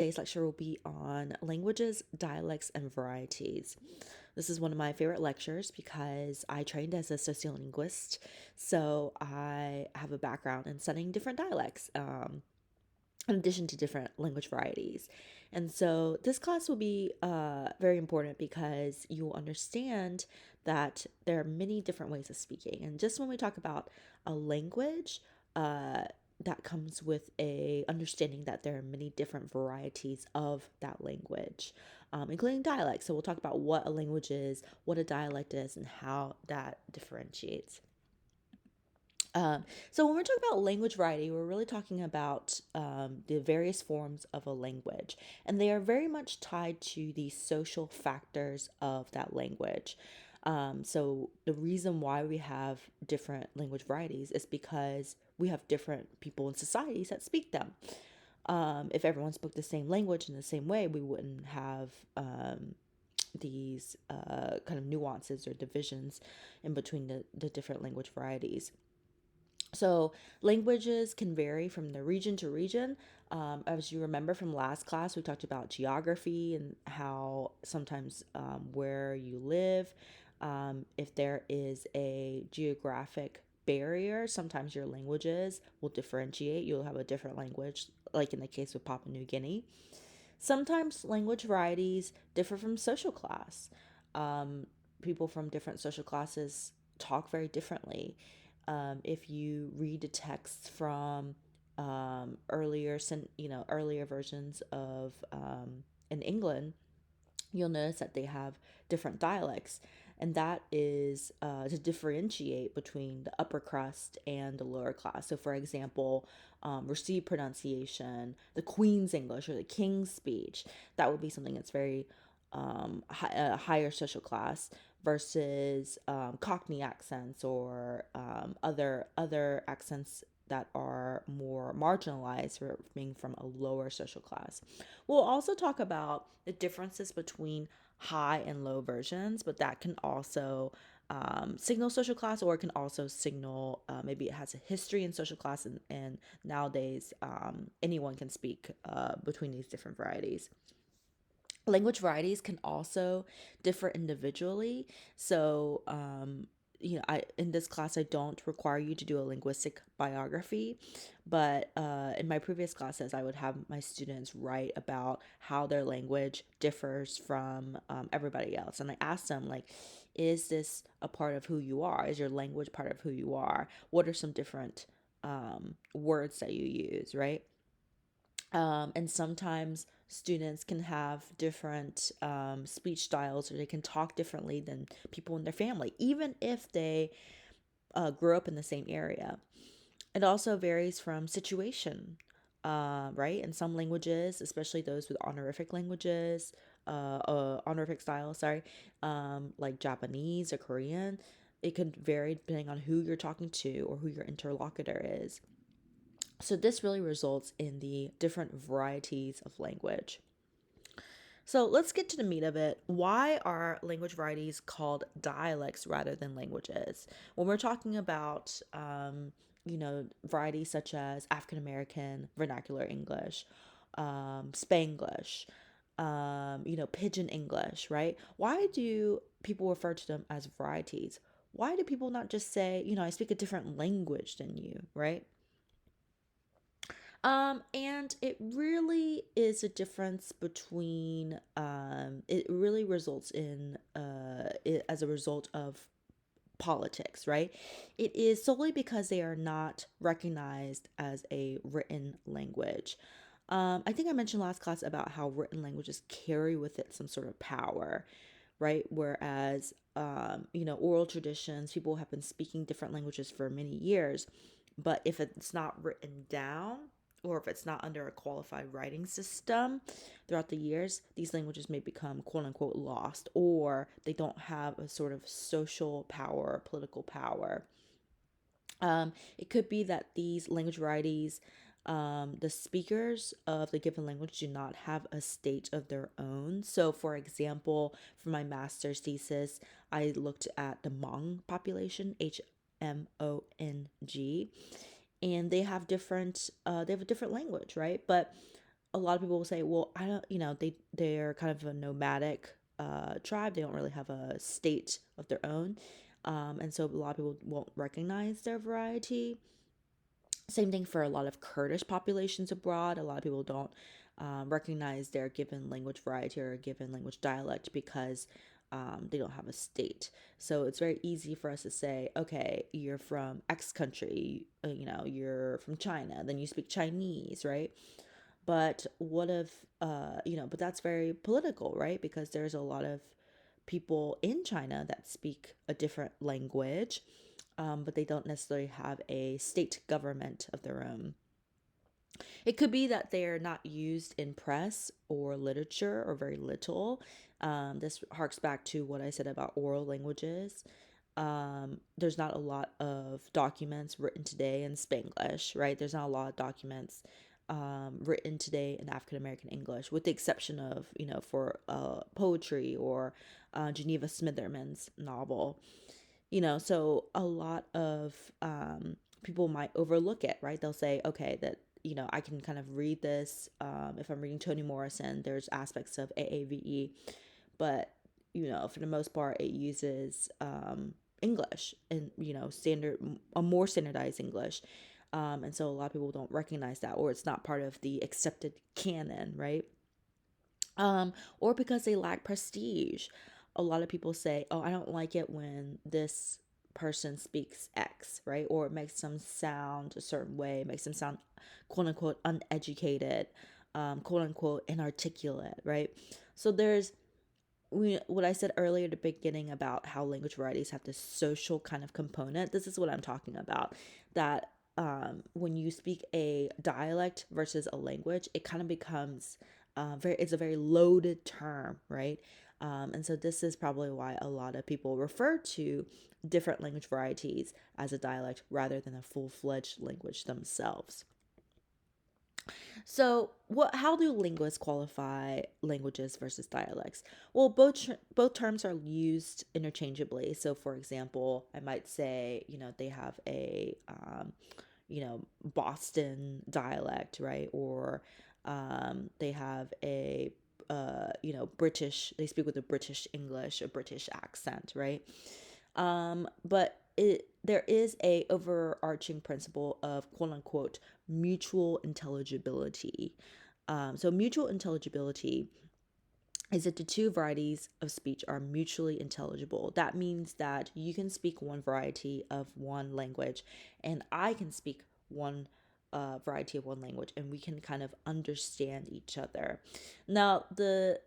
Today's lecture will be on languages, dialects, and varieties. This is one of my favorite lectures because I trained as a sociolinguist, so I have a background in studying different dialects, in addition to different language varieties. And so this class will be very important because you will understand that there are many different ways of speaking. And just when we talk about a language, that comes with a understanding that there are many different varieties of that language, including dialects. So we'll talk about what a language is, what a dialect is, and how that differentiates. So when we're talking about language variety, we're really talking about the various forms of a language, and they are very much tied to the social factors of that language. So the reason why we have different language varieties is because we have different people in societies that speak them. If everyone spoke the same language in the same way, we wouldn't have these kind of nuances or divisions in between the different language varieties. So languages can vary from the region to region. As you remember from last class, we talked about geography and how sometimes where you live, if there is a geographic barrier, sometimes your languages will differentiate. You'll have a different language, like in the case of Papua New Guinea. Sometimes language varieties differ from social class. People from different social classes talk very differently. If you read a text from earlier versions of in England, you'll notice that they have different dialects, and that is to differentiate between the upper crust and the lower class. So, for example, received pronunciation, the Queen's English or the King's speech, that would be something that's very higher social class versus Cockney accents or other accents that are more marginalized for being from a lower social class. We'll also talk about the differences between high and low versions, but that can also signal social class, or it can also signal maybe it has a history in social class, and nowadays anyone can speak between these different varieties. Language varieties can also differ individually. So, I in this class I don't require you to do a linguistic biography, but in my previous classes I would have my students write about how their language differs from everybody else, and I asked them like, is this a part of who you are? Is your language part of who you are? What are some different words that you use, right? And sometimes students can have different speech styles, or they can talk differently than people in their family, even if they grew up in the same area. It also varies from situation, right? In some languages, especially those with honorific style, sorry, like Japanese or Korean, it could vary depending on who you're talking to or who your interlocutor is. So this really results in the different varieties of language. So let's get to the meat of it. Why are language varieties called dialects rather than languages? When we're talking about, varieties such as African American vernacular English, Spanglish, Pidgin English, right? Why do people refer to them as varieties? Why do people not just say, I speak a different language than you, right? And it really is a difference between, it really results in, it as a result of politics, right? It is solely because they are not recognized as a written language. I think I mentioned last class about how written languages carry with it some sort of power, right? Whereas, oral traditions, people have been speaking different languages for many years, but if it's not written down, or if it's not under a qualified writing system throughout the years, these languages may become quote unquote lost, or they don't have a sort of social power, political power. It could be that these language varieties, the speakers of the given language do not have a state of their own. So, for example, for my master's thesis, I looked at the Hmong population, Hmong, and they have a different language, right? But a lot of people will say, well, I don't, they're kind of a nomadic tribe. They don't really have a state of their own. And so a lot of people won't recognize their variety. Same thing for a lot of Kurdish populations abroad. A lot of people don't recognize their given language variety or given language dialect because they don't have a state. So it's very easy for us to say, okay, you're from X country, you're from China, then you speak Chinese, right? But what if, but that's very political, right? Because there's a lot of people in China that speak a different language, but they don't necessarily have a state government of their own. It could be that they're not used in press or literature or very little. This harks back to what I said about oral languages. There's not a lot of documents written today in Spanglish, right? There's not a lot of documents written today in African American English, with the exception of, for poetry or Geneva Smitherman's novel. So a lot of people might overlook it, right? They'll say, okay, that, I can kind of read this. If I'm reading Toni Morrison, there's aspects of AAVE, but, for the most part, it uses English and, a more standardized English. And so a lot of people don't recognize that, or it's not part of the accepted canon, right? Or because they lack prestige. A lot of people say, oh, I don't like it when this person speaks X, right? Or it makes them sound a certain way, it makes them sound quote unquote uneducated, quote unquote inarticulate, right? So there's what I said earlier at the beginning about how language varieties have this social kind of component. This is what I'm talking about. That when you speak a dialect versus a language, it kind of becomes it's a very loaded term, right? And so this is probably why a lot of people refer to different language varieties as a dialect rather than a full-fledged language themselves. So, how do linguists qualify languages versus dialects? Well, both terms are used interchangeably. So, for example, I might say, they have a Boston dialect, right? Or they have a British. They speak with a British English, a British accent, right? But there is a overarching principle of quote unquote mutual intelligibility. So mutual intelligibility is that the two varieties of speech are mutually intelligible. That means that you can speak one variety of one language, and I can speak one variety of one language, and we can kind of understand each other. Now, the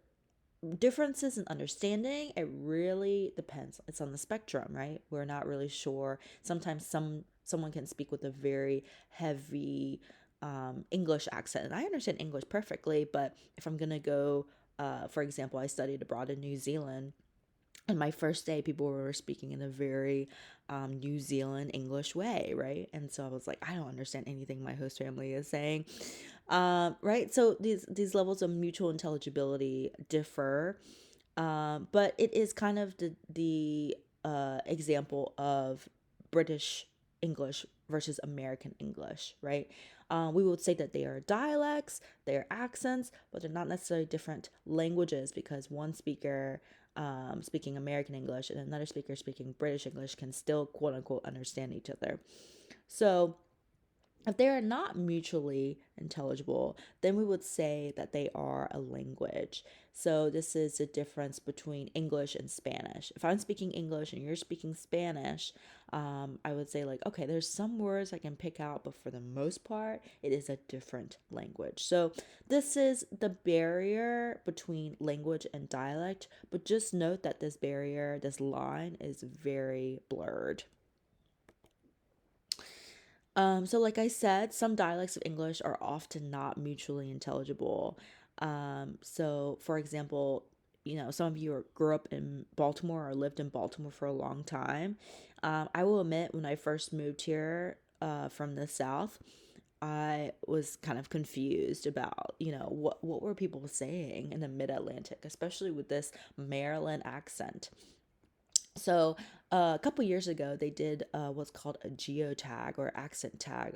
differences in understanding, it really depends. It's on the spectrum, right? We're not really sure. Sometimes someone can speak with a very heavy English accent, and I understand English perfectly. But if I'm gonna go, for example, I studied abroad in New Zealand, and my first day, people were speaking in a very New Zealand English way, right? And so I was like, I don't understand anything my host family is saying, right? So these levels of mutual intelligibility differ, but it is kind of the example of British English versus American English, right? We would say that they are dialects, they are accents, but they're not necessarily different languages, because one speaker speaking American English and another speaker speaking British English can still quote unquote understand each other. So if they are not mutually intelligible, then we would say that they are a language. So this is the difference between English and Spanish. If I'm speaking English and you're speaking Spanish, I would say, like, okay, there's some words I can pick out, but for the most part, it is a different language. So this is the barrier between language and dialect, but just note that this barrier, this line, is very blurred. So like I said, some dialects of English are often not mutually intelligible. So for example, some of you grew up in Baltimore or lived in Baltimore for a long time. I will admit, when I first moved here from the South, I was kind of confused about, what were people saying in the Mid-Atlantic, especially with this Maryland accent. So a couple years ago, they did what's called a geotag or accent tag.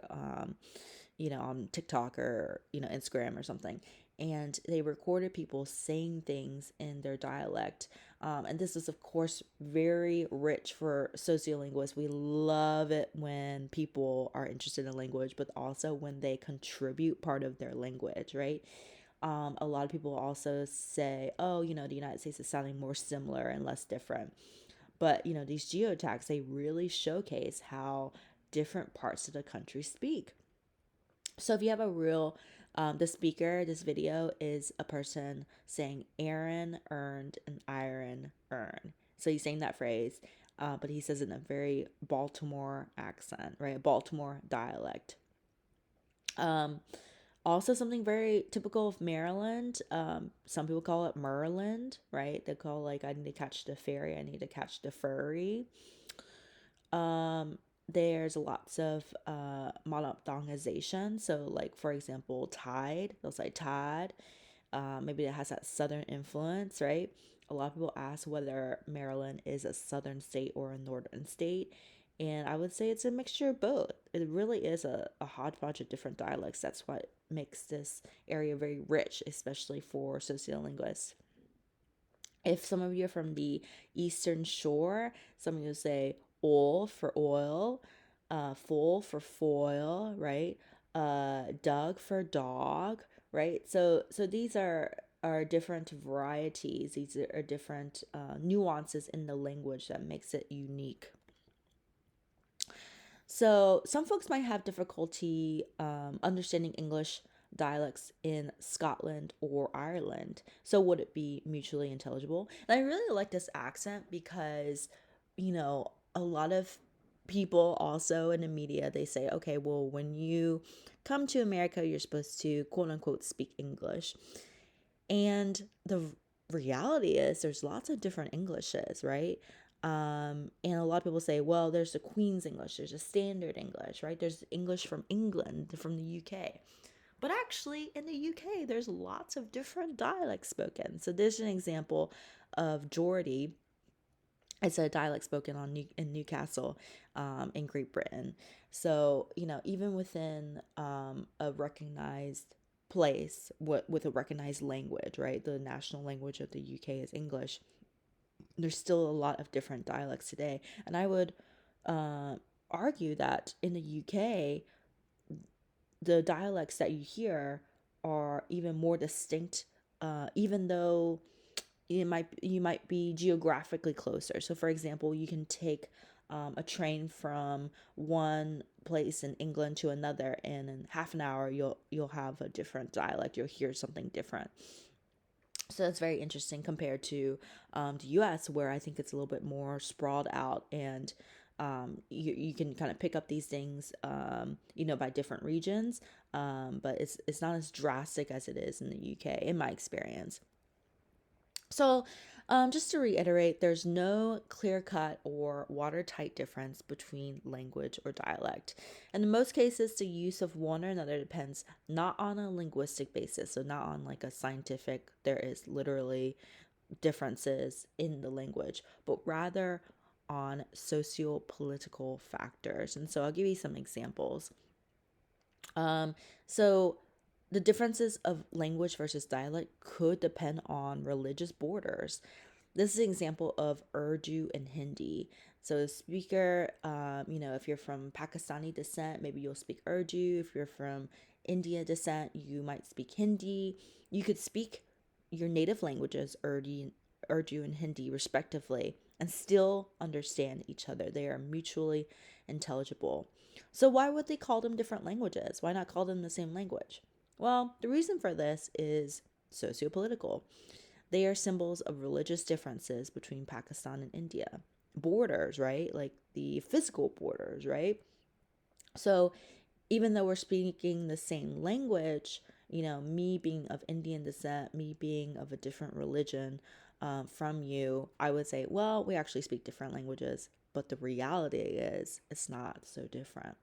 on TikTok or, Instagram or something. And they recorded people saying things in their dialect. And this is, of course, very rich for sociolinguists. We love it when people are interested in language, but also when they contribute part of their language, right? A lot of people also say, oh, the United States is sounding more similar and less different. But, these geotags, they really showcase how different parts of the country speak. So if you have a real, the speaker, this video is a person saying Aaron earned an iron earn. So he's saying that phrase, but he says it in a very Baltimore accent, right? A Baltimore dialect. Um, Also, something very typical of Maryland. Some people call it Merland, right? They call like, I need to catch the ferry, I need to catch the furry. There's lots of monophthongization. So, like for example, tide. They'll say tide. Maybe it has that southern influence, right? A lot of people ask whether Maryland is a southern state or a northern state. And I would say it's a mixture of both. It really is a hodgepodge of different dialects. That's what makes this area very rich, especially for sociolinguists. If some of you are from the Eastern Shore, some of you say oil for oil, full for foil, right? Dug for dog, right? So these are different varieties. These are different nuances in the language that makes it unique. So some folks might have difficulty understanding English dialects in Scotland or Ireland. So would it be mutually intelligible? And I really like this accent because, a lot of people also in the media, they say, okay, well, when you come to America, you're supposed to quote unquote speak English. And the reality is there's lots of different Englishes, right? And a lot of people say, well, there's the Queen's English, there's a standard English, right? There's English from England, from the UK. But actually, in the UK, there's lots of different dialects spoken. So there's an example of Geordie. It's a dialect spoken in Newcastle, in Great Britain. So, even within a recognized place with a recognized language, right? The national language of the UK is English. There's still a lot of different dialects today. And I would uh, argue that in the UK, the dialects that you hear are even more distinct, even though you might be geographically closer. So, for example, you can take a train from one place in England to another, and in half an hour, you'll have a different dialect. You'll hear something different. So that's very interesting compared to the U.S., where I think it's a little bit more sprawled out, and you can kind of pick up these things, by different regions, but it's not as drastic as it is in the UK, in my experience. So, just to reiterate, there's no clear cut or watertight difference between language or dialect. And in most cases, the use of one or another depends not on a linguistic basis, so not on like a scientific, there is literally differences in the language, but rather on socio-political factors. And so I'll give you some examples. So the differences of language versus dialect could depend on religious borders. This is an example of Urdu and Hindi. So the speaker, if you're from Pakistani descent, maybe you'll speak Urdu. If you're from India descent, you might speak Hindi. You could speak your native languages, Urdu and Hindi, respectively, and still understand each other. They are mutually intelligible. So why would they call them different languages? Why not call them the same language? Well, the reason for this is sociopolitical. They are symbols of religious differences between Pakistan and India. Borders, right? Like the physical borders, right? So even though we're speaking the same language, me being of Indian descent, me being of a different religion from you, I would say, well, we actually speak different languages. But the reality is, it's not so different.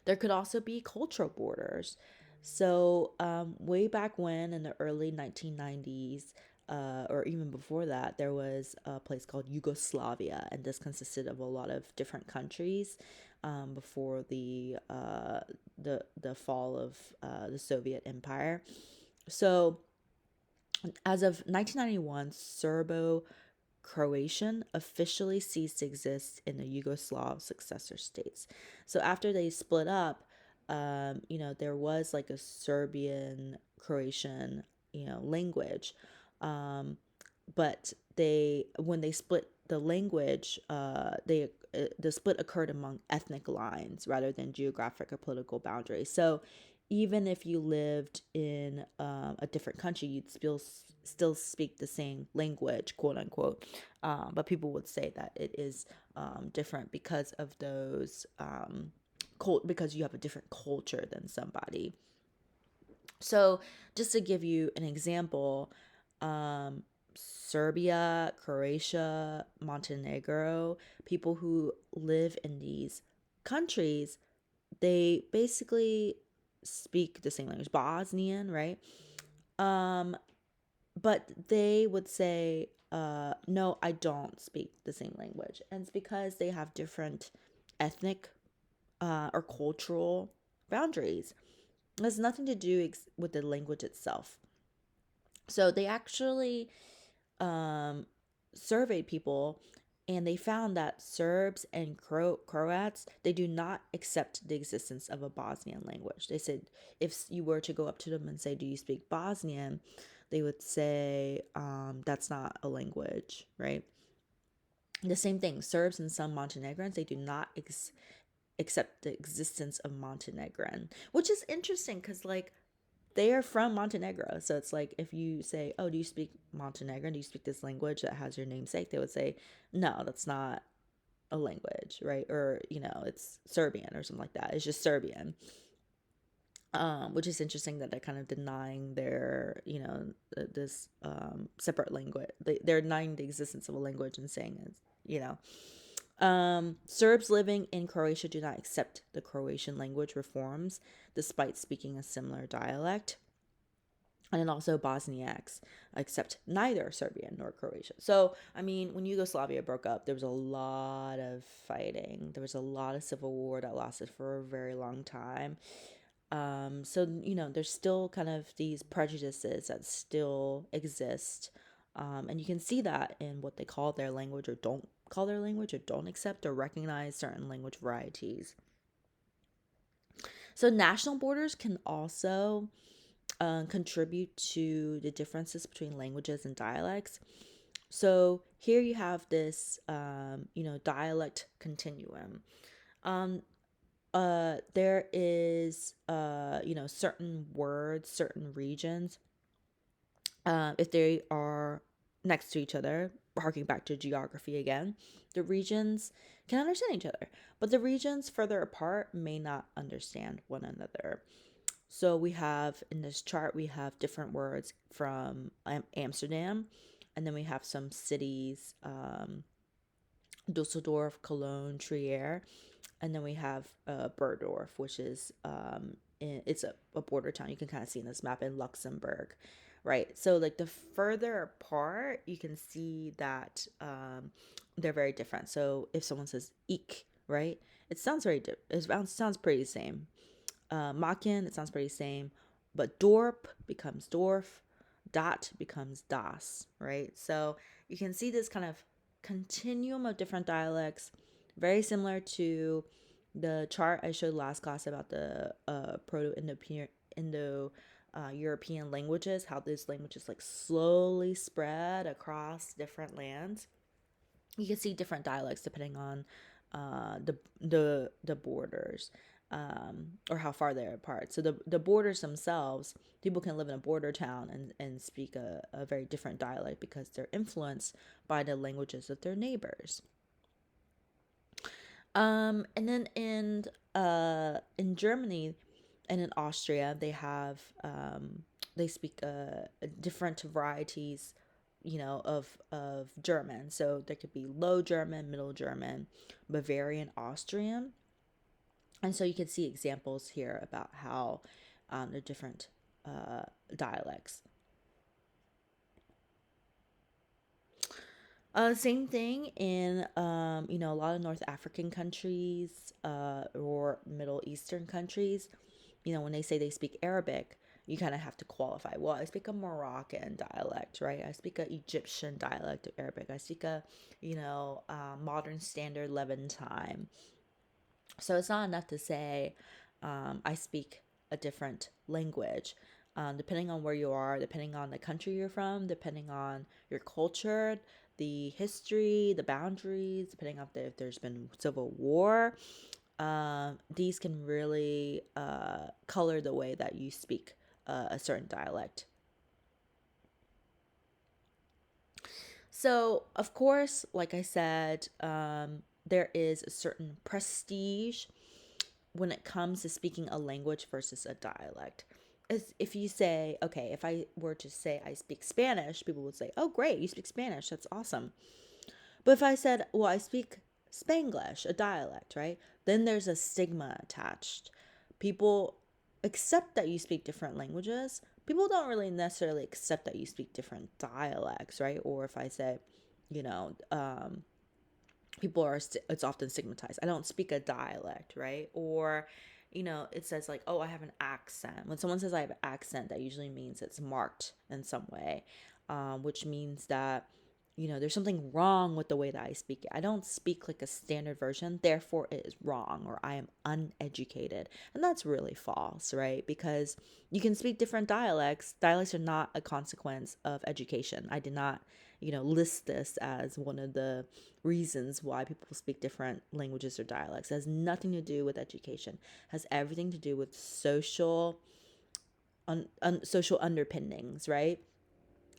There could also be cultural borders. So, way back when in the early 1990s, or even before that, there was a place called Yugoslavia, and this consisted of a lot of different countries. before the fall of the Soviet Empire. So as of 1991, Serbo Croatian officially ceased to exist in the Yugoslav successor states. So after they split up, there was like a Serbian Croatian, language. Um, but when they split the language, the split occurred among ethnic lines rather than geographic or political boundaries. So even if you lived in a different country, you'd still speak the same language, quote unquote. But people would say that it is different because of those because you have a different culture than somebody. So just to give you an example, um, Serbia, Croatia, Montenegro, people who live in these countries, they basically speak the same language, Bosnian, right? Um, but they would say, no, I don't speak the same language. And it's because they have different ethnic or cultural boundaries. It has nothing to do with the language itself. So they actually um, surveyed people, and they found that Serbs and Croats, they do not accept the existence of a Bosnian language. They said if you were to go up to them and say, do you speak Bosnian? They would say, that's not a language, right? The same thing, Serbs and some Montenegrins, they do not accept the existence of Montenegrin, which is interesting because, like, they are from Montenegro. So it's like if you say, oh, do you speak Montenegrin? Do you speak this language that has your namesake? They would say, no, that's not a language, right? Or, it's Serbian or something like that. It's just Serbian. Which is interesting that they're kind of denying their, this separate language. They're denying the existence of a language and saying it's, Serbs living in Croatia do not accept the Croatian language reforms despite speaking a similar dialect. And then also Bosniaks accept neither Serbian nor Croatian. So, I mean, when Yugoslavia broke up, there was a lot of fighting. There was a lot of civil war that lasted for a very long time. So, there's still kind of these prejudices that still exist. And you can see that in what they call their language or don't call their language or don't accept or recognize certain language varieties. So, national borders can also contribute to the differences between languages and dialects. So here you have this, dialect continuum. Um, there is, certain words, certain regions, if they are next to each other, harking back to geography again, the regions can understand each other, but the regions further apart may not understand one another. So we have in this chart, we have different words from Amsterdam, and then we have some cities, Dusseldorf, Cologne, Trier, and then we have Berdorf, which is it's a border town. You can kind of see in this map in Luxembourg, right? So like the further apart, you can see that they're very different. So if someone says "ik," right, it sounds it sounds pretty the same. Machen, it sounds pretty same, but Dorp becomes Dorf, Dat becomes Das, right? So you can see this kind of continuum of different dialects, very similar to the chart I showed last class about the Indo European languages, how these languages like slowly spread across different lands. You can see different dialects depending on the borders, or how far they're apart. So the borders themselves, people can live in a border town and speak a very different dialect because they're influenced by the languages of their neighbors. And then in Germany and in Austria, they speak different varieties, of German. So there could be Low German, Middle German, Bavarian, Austrian. And so you can see examples here about how the different dialects. Same thing in a lot of North African countries, or Middle Eastern countries. When they say they speak Arabic, you kind of have to qualify. Well, I speak a Moroccan dialect, right? I speak a Egyptian dialect of Arabic. I speak a, modern standard Levantine. So it's not enough to say I speak a different language. Depending on where you are, depending on the country you're from, depending on your culture, the history, the boundaries, depending on if there's been civil war, these can really color the way that you speak a certain dialect. So, of course, like I said, there is a certain prestige when it comes to speaking a language versus a dialect. As if you say, okay, if I were to say I speak Spanish, people would say, oh, great, you speak Spanish. That's awesome. But if I said, well, I speak Spanglish, a dialect, right? Then there's a stigma attached. People accept that you speak different languages. People don't really necessarily accept that you speak different dialects, right? Or if I say, you know, people are it's often stigmatized. I don't speak a dialect, right? Or it says like, oh, I have an accent. When someone says I have an accent, that usually means it's marked in some way, which means that there's something wrong with the way that I speak it. I don't speak like a standard version, therefore it is wrong, or I am uneducated. And that's really false, right? Because you can speak different dialects. Dialects are not a consequence of education. I did not, list this as one of the reasons why people speak different languages or dialects. It has nothing to do with education. It has everything to do with social underpinnings, right?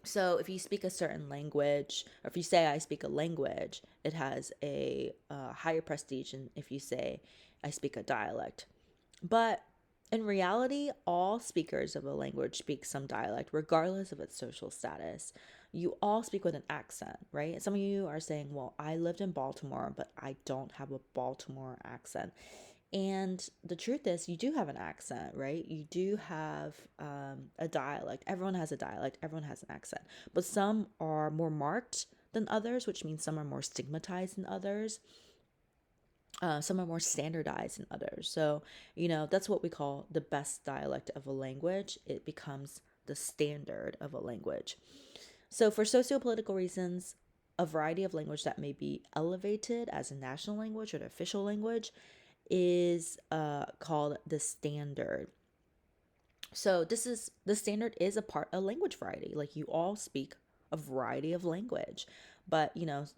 So if you speak a certain language, or if you say I speak a language, it has a higher prestige than if you say I speak a dialect. But in reality, all speakers of a language speak some dialect, regardless of its social status. You all speak with an accent, right? Some of you are saying, well, I lived in Baltimore, but I don't have a Baltimore accent. And the truth is, you do have an accent, right? You do have a dialect. Everyone has a dialect, everyone has an accent. But some are more marked than others, which means some are more stigmatized than others. Some are more standardized than others. So, that's what we call the best dialect of a language. It becomes the standard of a language. So, for sociopolitical reasons, a variety of language that may be elevated as a national language or an official language is called the standard. So the standard is a language variety. Like you all speak a variety of language, but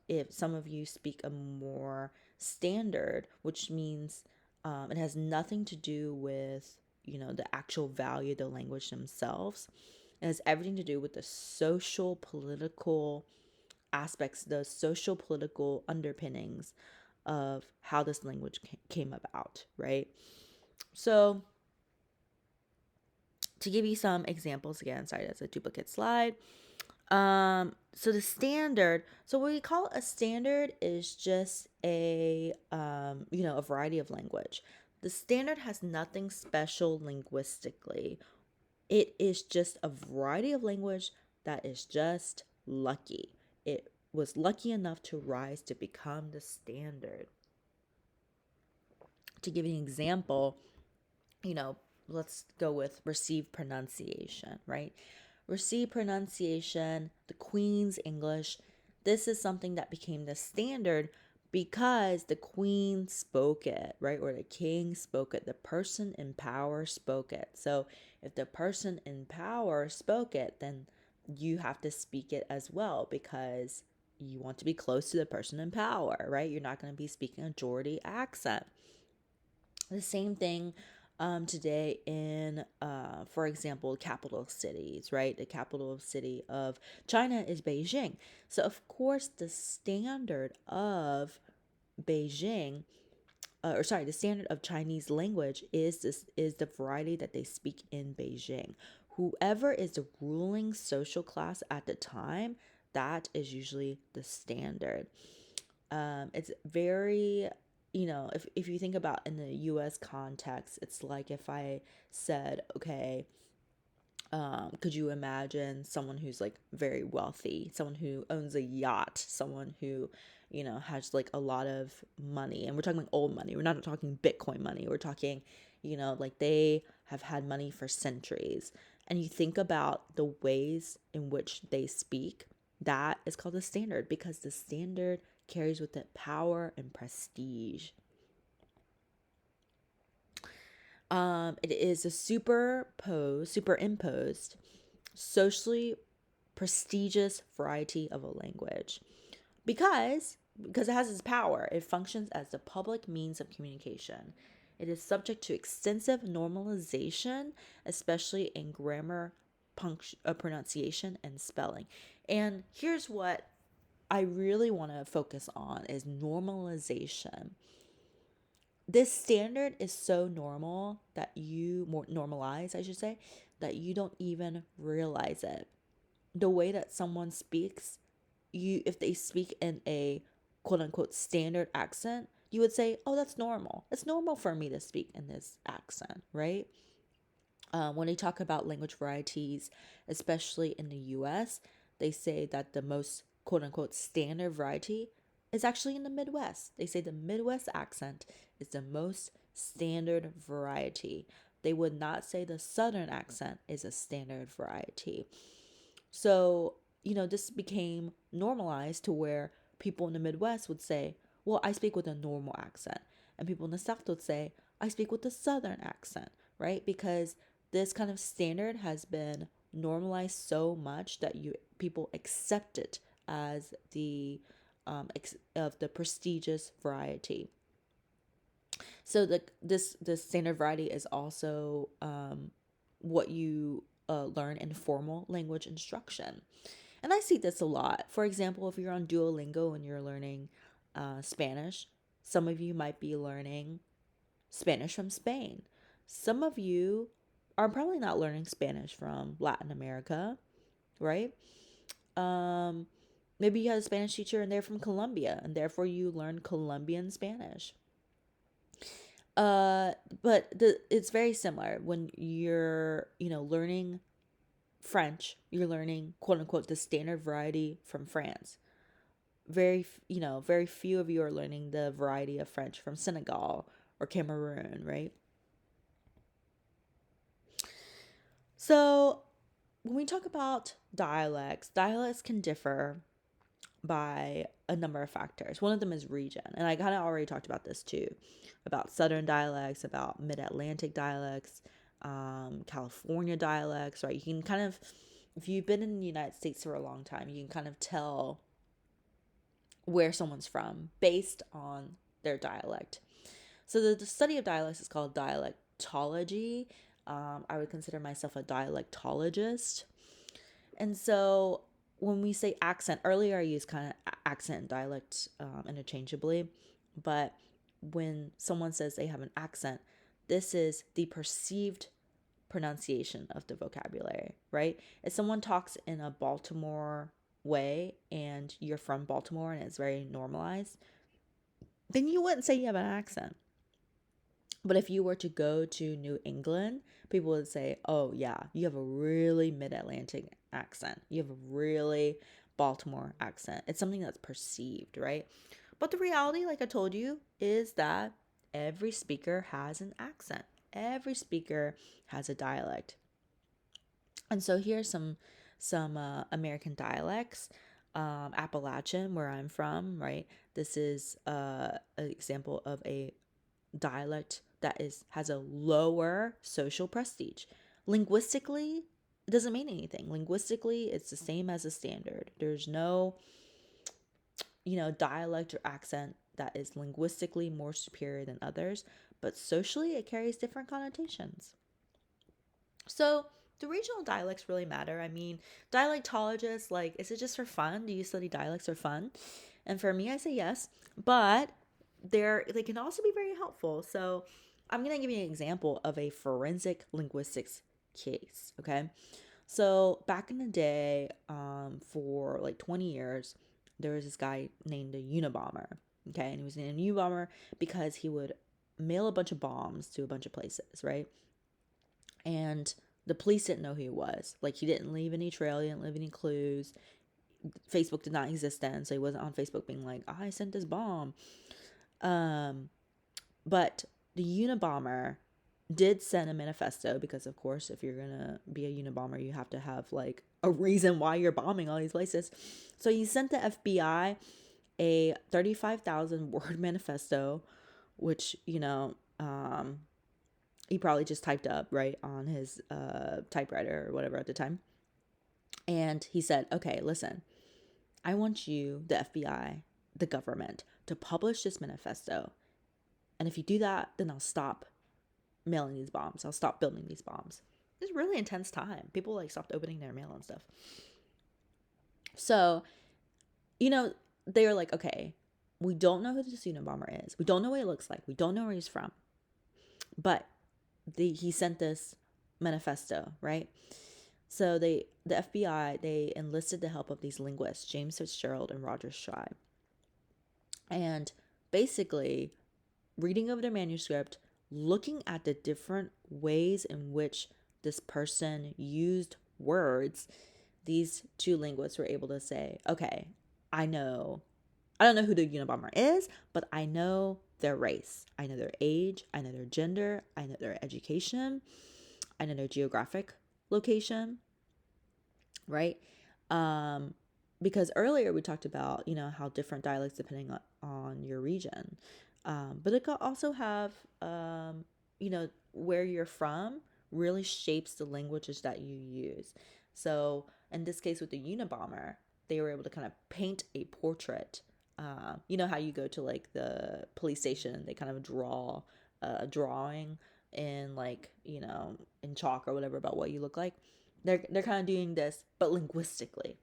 if some of you speak a more standard, which means it has nothing to do with the actual value of the language themselves. It has everything to do with the social political aspects, the social political underpinnings of how this language came about, right? So, to give you some examples again, sorry, that's a duplicate slide. So the standard, so what we call a standard is just a variety of language. The standard has nothing special linguistically. It is just a variety of language that is just lucky. It was lucky enough to rise to become the standard. To give you an example, you know, let's go with received pronunciation, right? Received pronunciation, the Queen's English. This is something that became the standard because the Queen spoke it, right? Or the King spoke it. The person in power spoke it. So if the person in power spoke it, then you have to speak it as well because you want to be close to the person in power, right? You're not going to be speaking a Geordie accent. The same thing today in, for example, capital cities, right? The capital city of China is Beijing. So, of course, the standard of Beijing, the standard of Chinese language is the variety that they speak in Beijing. Whoever is the ruling social class at the time, that is usually the standard. It's very, if you think about in the US context, it's like if I said, okay, Could you imagine someone who's like very wealthy, someone who owns a yacht, someone who, has like a lot of money? And we're talking like old money. We're not talking Bitcoin money. We're talking, like they have had money for centuries. And you think about the ways in which they speak, that is called a standard because the standard carries with it power and prestige. It is a superimposed, socially prestigious variety of a language because it has its power. It functions as the public means of communication. It is subject to extensive normalization, especially in grammar, pronunciation, and spelling. And here's what I really want to focus on is normalization. This standard is so normal that you more normalize, I should say, that you don't even realize it. The way that someone speaks, you if they speak in a quote unquote standard accent, you would say, "Oh, that's normal. It's normal for me to speak in this accent," right? When they talk about language varieties, especially in the US, they say that the most quote unquote standard variety is actually in the Midwest. They say the Midwest accent is the most standard variety. They would not say the Southern accent is a standard variety. So, this became normalized to where people in the Midwest would say, well, I speak with a normal accent. And people in the South would say, I speak with a Southern accent, right? Because this kind of standard has been normalized so much that people accept it as of the prestigious variety. So this standard variety is also what you learn in formal language instruction. And I see this a lot. For example, if you're on Duolingo and you're learning Spanish, some of you might be learning Spanish from Spain. Some of you are probably not learning Spanish from Latin America, right? Um, Maybe you had a Spanish teacher and they're from Colombia, and therefore you learn Colombian Spanish. Uh, it's very similar when you're, learning French, you're learning quote unquote the standard variety from France. Very few of you are learning the variety of French from Senegal or Cameroon, right? So when we talk about dialects can differ by a number of factors. One of them is region. And I kind of already talked about this too, about Southern dialects, about Mid-Atlantic dialects, California dialects, right? You can kind of, if you've been in the United States for a long time, you can kind of tell where someone's from based on their dialect. So the study of dialects is called dialectology. I would consider myself a dialectologist. And so when we say accent, earlier I used kind of accent and dialect interchangeably, but when someone says they have an accent, this is the perceived pronunciation of the vocabulary, right? If someone talks in a Baltimore way and you're from Baltimore and it's very normalized, then you wouldn't say you have an accent. But if you were to go to New England, people would say, oh, yeah, you have a really Mid Atlantic accent. You have a really Baltimore accent. It's something that's perceived, right? But the reality, like I told you, is that every speaker has an accent, every speaker has a dialect. And so here's some American dialects. Appalachian, where I'm from, right? This is an example of a dialect that has a lower social prestige. Linguistically, it doesn't mean anything. Linguistically, it's the same as a standard. There's no, dialect or accent that is linguistically more superior than others, but socially it carries different connotations. So, do regional dialects really matter? I mean, dialectologists, like, is it just for fun? Do you study dialects for fun? And for me, I say yes, but they can also be very helpful. So, I'm going to give you an example of a forensic linguistics case, okay? So, back in the day, for like 20 years, there was this guy named a Unabomber, okay? And he was named a Unabomber because he would mail a bunch of bombs to a bunch of places, right? And The police didn't know who he was. Like, he didn't leave any trail, he didn't leave any clues. Facebook did not exist then, so he wasn't on Facebook being like, I sent this bomb. But the Unabomber did send a manifesto because, of course, if you're gonna be a Unabomber, you have to have like a reason why you're bombing all these places. So he sent the FBI a 35,000 word manifesto, which, he probably just typed up right on his typewriter or whatever at the time. And he said, okay, listen, I want you, the FBI, the government, to publish this manifesto. And if you do that, then I'll stop mailing these bombs. I'll stop building these bombs. It's really intense time. People like stopped opening their mail and stuff. So, they were like, okay, we don't know who this Unabomber is. We don't know what he looks like. We don't know where he's from. But he sent this manifesto, right? So the FBI, they enlisted the help of these linguists, James Fitzgerald and Roger Schy. And basically, reading over their manuscript, looking at the different ways in which this person used words, these two linguists were able to say, okay, I don't know who the Unabomber is, but I know their race. I know their age. I know their gender. I know their education. I know their geographic location, right? Because earlier we talked about, how different dialects depending on your region. But it could also have, where you're from really shapes the languages that you use. So in this case with the Unabomber, they were able to kind of paint a portrait. You know how you go to like the police station, they kind of draw a drawing in like, in chalk or whatever about what you look like. They're kind of doing this, but linguistically.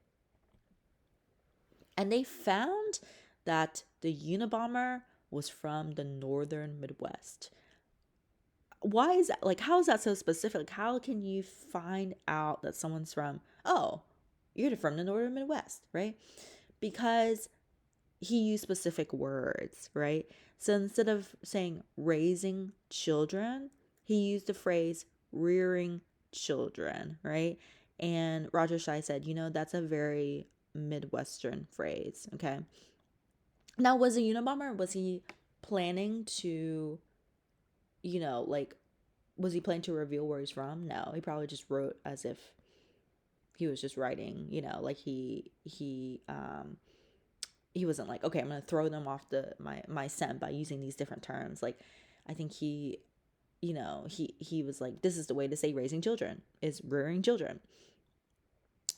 And they found that the Unabomber was from the northern Midwest. Why is that? Like, how is that so specific? How can you find out that someone's from, oh, you're from the northern Midwest, right? Because he used specific words, right? So instead of saying raising children, he used the phrase rearing children, right? And Roger Schy said, that's a very Midwestern phrase, okay? Now, was a Unabomber, was he planning to, like, was he planning to reveal where he's from? No, he probably just wrote as if he was just writing, like he wasn't like, okay, I'm gonna throw them off my scent by using these different terms. Like, I think he was like, this is the way to say raising children, is rearing children.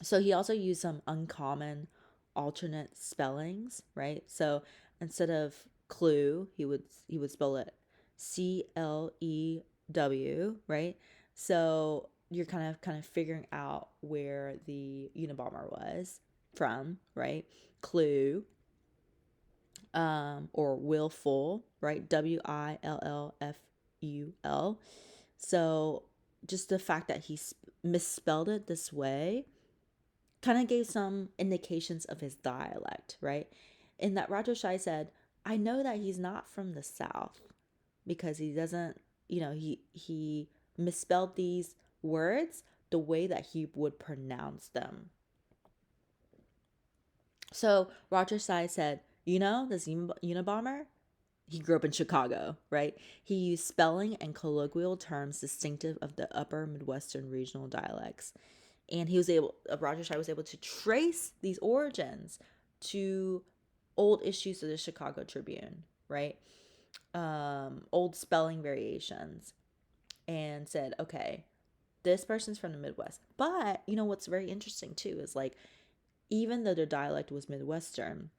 So he also used some uncommon alternate spellings, right? So instead of clue, he would spell it CLEW, right? So you're kind of figuring out where the Unabomber was from, right? Clue, or willful, right? WILLFUL. So just the fact that he misspelled it this way kind of gave some indications of his dialect, right? In that Roger Schy said, I know that he's not from the South because he doesn't, he misspelled these words the way that he would pronounce them. So Roger Schy said, this Unabomber, he grew up in Chicago, right? He used spelling and colloquial terms distinctive of the upper Midwestern regional dialects. And Roger Schy was able to trace these origins to old issues of the Chicago Tribune, right? Old spelling variations, and said, okay, this person's from the Midwest. But, what's very interesting too is like, even though their dialect was Midwestern,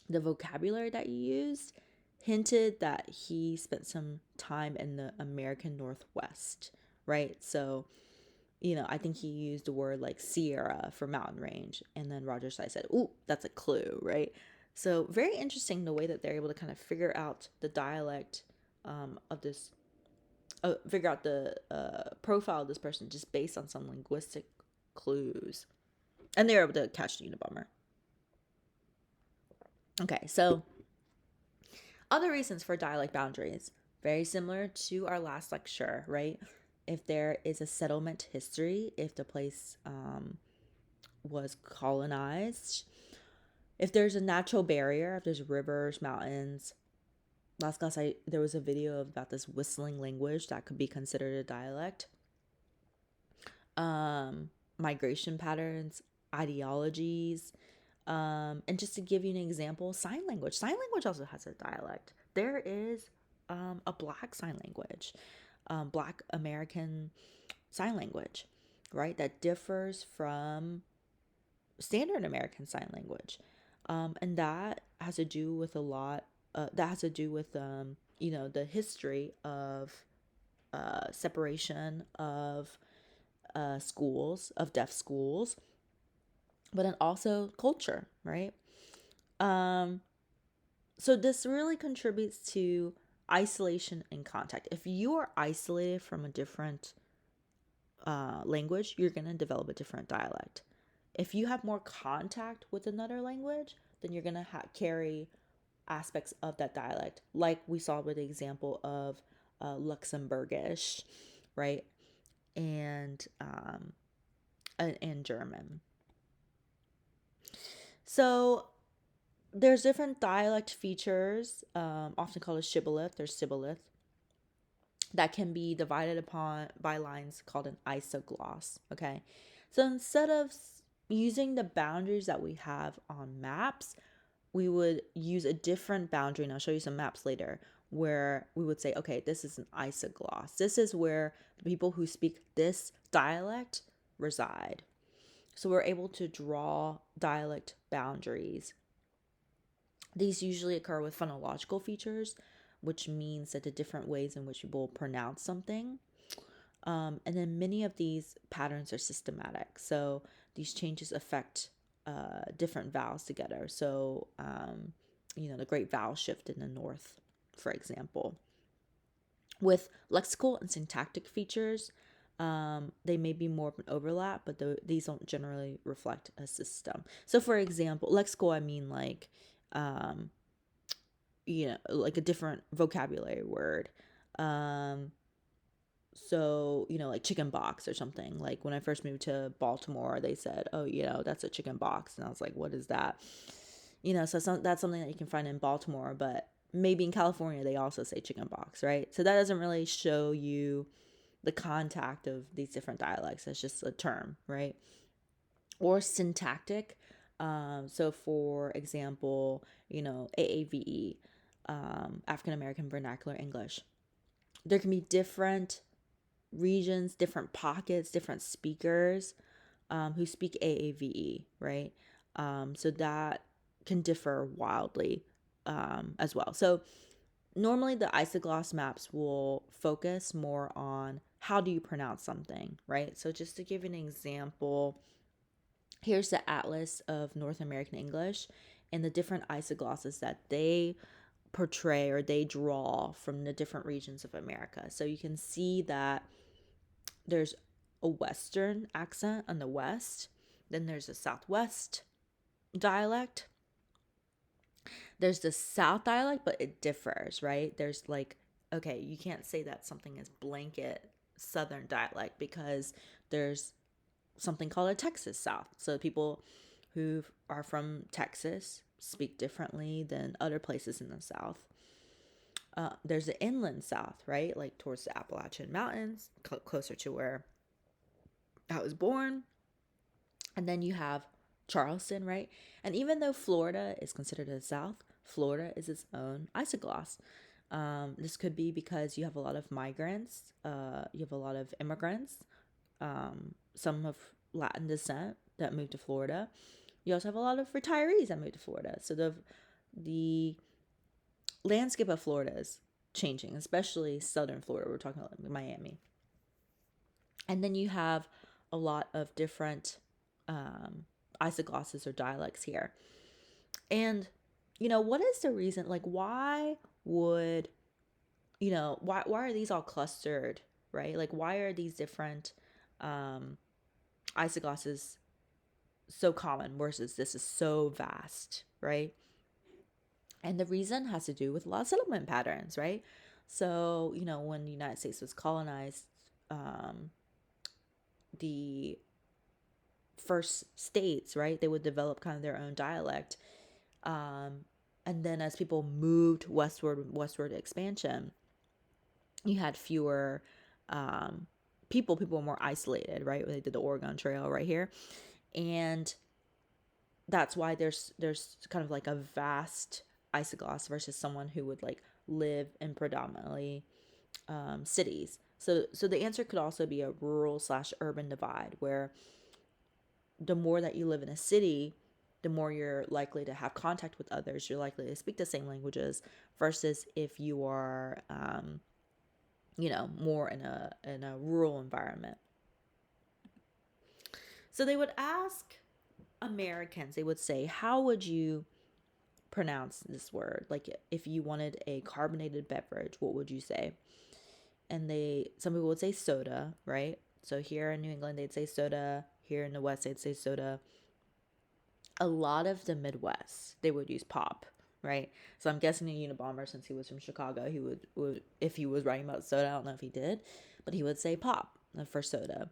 the vocabulary that he used hinted that he spent some time in the American Northwest, right? So, I think he used the word like Sierra for mountain range. And then Roger Schy said, ooh, that's a clue, right? So very interesting the way that they're able to kind of figure out the dialect of this, figure out the profile of this person just based on some linguistic clues. And they're able to catch the Unabomber. Okay, so other reasons for dialect boundaries, very similar to our last lecture, right? if there is a settlement history, if the place was colonized, if there's a natural barrier, if there's rivers, mountains. Last class, there was a video about this whistling language that could be considered a dialect. Migration patterns, ideologies, and just to give you an example, sign language. Sign language also has a dialect. There is a Black sign language, Black American sign language, right? That differs from standard American sign language. And that has to do with a lot, that has to do with, the history of separation of schools, of deaf schools, but then also culture, right? Um, so this really contributes to isolation and contact. If you are isolated from a different language, you're going to develop a different dialect. If you have more contact with another language, then you're going to carry aspects of that dialect, like we saw with the example of Luxembourgish, right? And German. So there's different dialect features, often called a shibboleth or sibboleth, that can be divided upon by lines called an isogloss. Okay, so instead of using the boundaries that we have on maps, we would use a different boundary, and I'll show you some maps later, where we would say, okay, this is an isogloss. This is where the people who speak this dialect reside. So we're able to draw dialect boundaries. These usually occur with phonological features, which means that the different ways in which people pronounce something. And then many of these patterns are systematic. So these changes affect different vowels together. So, the great vowel shift in the North, for example. With lexical and syntactic features, they may be more of an overlap, but these don't generally reflect a system. So, for example, lexical, I mean like a different vocabulary word. So, like chicken box or something. Like when I first moved to Baltimore, they said, oh, that's a chicken box. And I was like, what is that? So that's something that you can find in Baltimore, but maybe in California, they also say chicken box, right? So that doesn't really show you the contact of these different dialects. It's just a term, right? Or syntactic. So for example, AAVE, African American Vernacular English. There can be different regions, different pockets, different speakers who speak AAVE, right? So that can differ wildly as well. So normally the isogloss maps will focus more on how do you pronounce something, right? So just to give an example, here's the Atlas of North American English and the different isoglosses that they portray or they draw from the different regions of America. So you can see that there's a Western accent on the West, then there's a Southwest dialect, there's the South dialect, but it differs, right? There's okay, you can't say that something is blanket Southern dialect because there's something called a Texas South. So people who are from Texas speak differently than other places in the South. There's the inland South, right? Like towards the Appalachian Mountains, closer to where I was born. And then you have Charleston, right? And even though Florida is considered the South, Florida is its own isogloss. This could be because you have a lot of migrants, you have a lot of immigrants, some of Latin descent that moved to Florida. You also have a lot of retirees that moved to Florida. So the landscape of Florida is changing, especially southern Florida. We're talking about Miami. And then you have a lot of different isoglosses or dialects here. And, what is the reason? Like, why would, why are these all clustered, right? Like, why are these different isoglosses so common versus this is so vast, right? And the reason has to do with a lot of settlement patterns, right? So, when the United States was colonized, the first states, right? They would develop kind of their own dialect. Um, and then as people moved westward expansion, you had fewer um, people were more isolated, right? When they did the Oregon Trail right here. And that's why there's kind of like a vast isogloss versus someone who would like live in predominantly cities. So the answer could also be a rural slash urban divide, where the more that you live in a city, the more you're likely to have contact with others. You're likely to speak the same languages versus if you are, more in a rural environment. So they would ask Americans. They would say, "How would you pronounce this word? Like, if you wanted a carbonated beverage, what would you say?" And some people would say soda, right? So here in New England, they'd say soda. Here in the West, they'd say soda. A lot of the Midwest, they would use pop, right? So I'm guessing a Unabomber, since he was from Chicago, he would if he was writing about soda, I don't know if he did, but he would say pop for soda.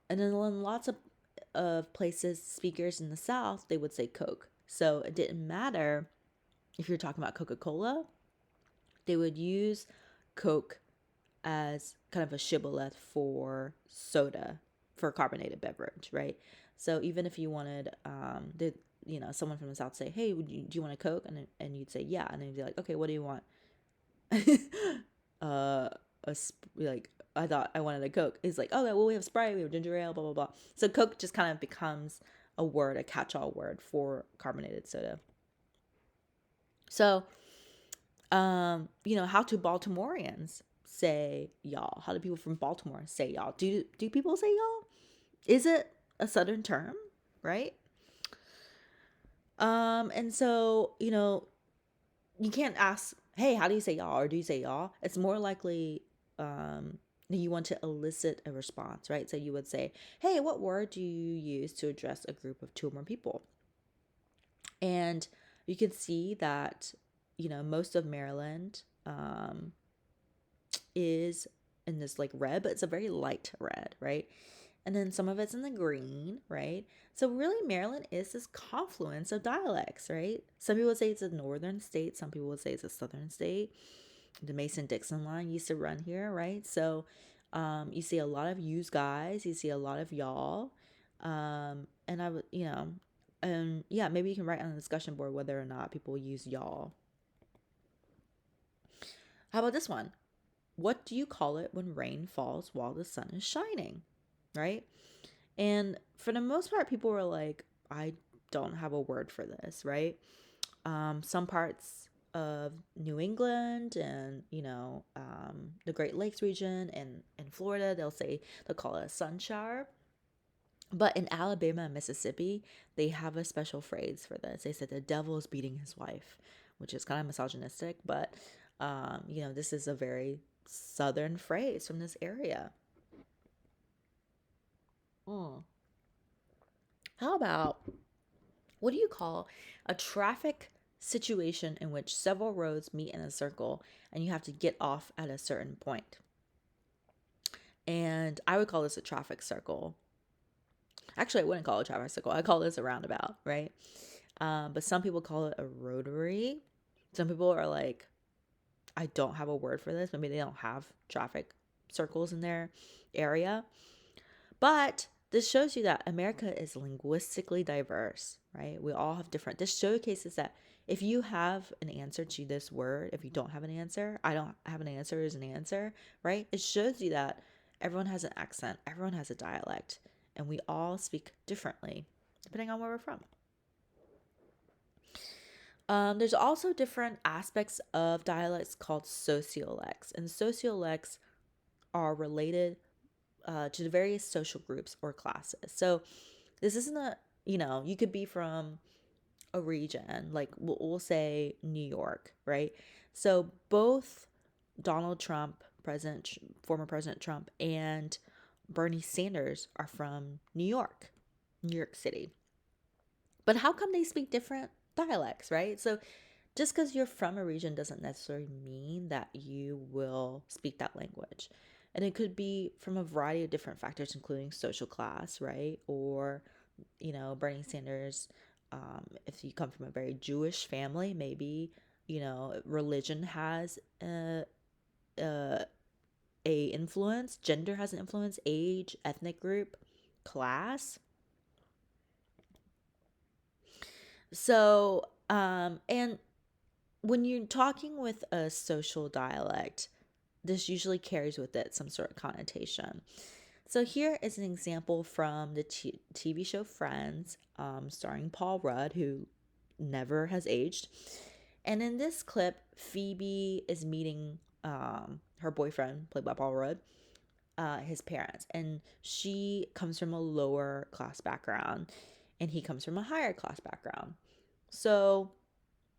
And then in lots of places, speakers in the South, they would say Coke. So it didn't matter if you're talking about Coca-Cola, they would use Coke as kind of a shibboleth for soda, for carbonated beverage, right? So even if you wanted, someone from the South say, "Hey, do you want a Coke?" And you'd say, "Yeah," and then you'd be like, "Okay, what do you want?" uh, like, I thought I wanted a Coke. It's like, "Okay, well, we have Sprite, we have ginger ale, blah blah blah." So Coke just kind of becomes a word, a catch-all word for carbonated soda. So, how do Baltimoreans say y'all? How do people from Baltimore say y'all? Do people say y'all? Is it a Southern term, right? And so, you can't ask, "Hey, how do you say y'all?" or "Do you say y'all?" It's more likely you want to elicit a response, right? So you would say, "Hey, what word do you use to address a group of two or more people?" And you can see that, most of Maryland is in this like red, but it's a very light red, right? And then some of it's in the green, right? So really, Maryland is this confluence of dialects, right? Some people would say it's a northern state. Some people would say it's a southern state. The Mason-Dixon line used to run here, right? So you see a lot of "yous guys." You see a lot of "y'all." And I would, and yeah, maybe you can write on the discussion board whether or not people use "y'all." How about this one? What do you call it when rain falls while the sun is shining, right? And for the most part, people were like, "I don't have a word for this," right? Some parts of New England and, the Great Lakes region and in Florida, they'll call it a sun shower. But in Alabama and Mississippi, they have a special phrase for this. They said the devil is beating his wife, which is kind of misogynistic, but, this is a very southern phrase from this area. Mm. How about, what do you call a traffic situation in which several roads meet in a circle and you have to get off at a certain point? And I would call this a traffic circle. Actually, I wouldn't call it a traffic circle. I call this a roundabout, right? But some people call it a rotary. Some people are like, "I don't have a word for this." Maybe they don't have traffic circles in their area. But this shows you that America is linguistically diverse, right? We all have different. This showcases that if you have an answer to this word, if you don't have an answer, "I don't have an answer" is an answer, right? It shows you that everyone has an accent, everyone has a dialect, and we all speak differently depending on where we're from. There's also different aspects of dialects called sociolects, and sociolects are related to the various social groups or classes. So this isn't you could be from a region, like we'll say New York, right? So both Donald Trump, former President Trump, and Bernie Sanders are from New York City. But how come they speak different dialects, right? So just because you're from a region doesn't necessarily mean that you will speak that language. And it could be from a variety of different factors, including social class, right? Or, Bernie Sanders, if you come from a very Jewish family, maybe, religion has a, a influence, gender has an influence, age, ethnic group, class. So, and when you're talking with a social dialect, this usually carries with it some sort of connotation. So here is an example from the TV show Friends, starring Paul Rudd, who never has aged. And in this clip, Phoebe is meeting her boyfriend, played by Paul Rudd, his parents. And she comes from a lower class background, and he comes from a higher class background. So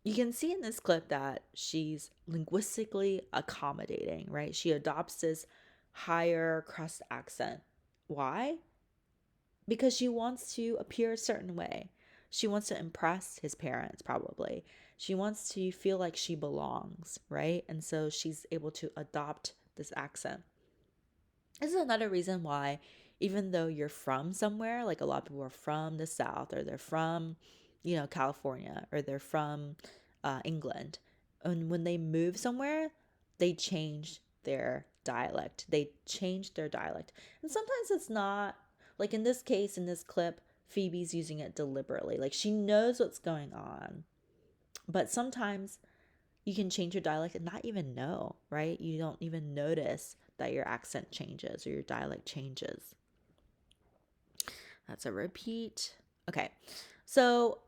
you can see in this clip that she's linguistically accommodating, right? She adopts this higher crust accent. Why? Because she wants to appear a certain way. She wants to impress his parents, probably. She wants to feel like she belongs, right? And so she's able to adopt this accent. This is another reason why, even though you're from somewhere, like a lot of people are from the South, or they're from, California, or they're from England, and when they move somewhere, they change their dialect. They change their dialect. And sometimes it's not, like in this case, in this clip, Phoebe's using it deliberately. Like she knows what's going on. But sometimes you can change your dialect and not even know, right? You don't even notice that your accent changes or your dialect changes. That's a repeat. Okay. So,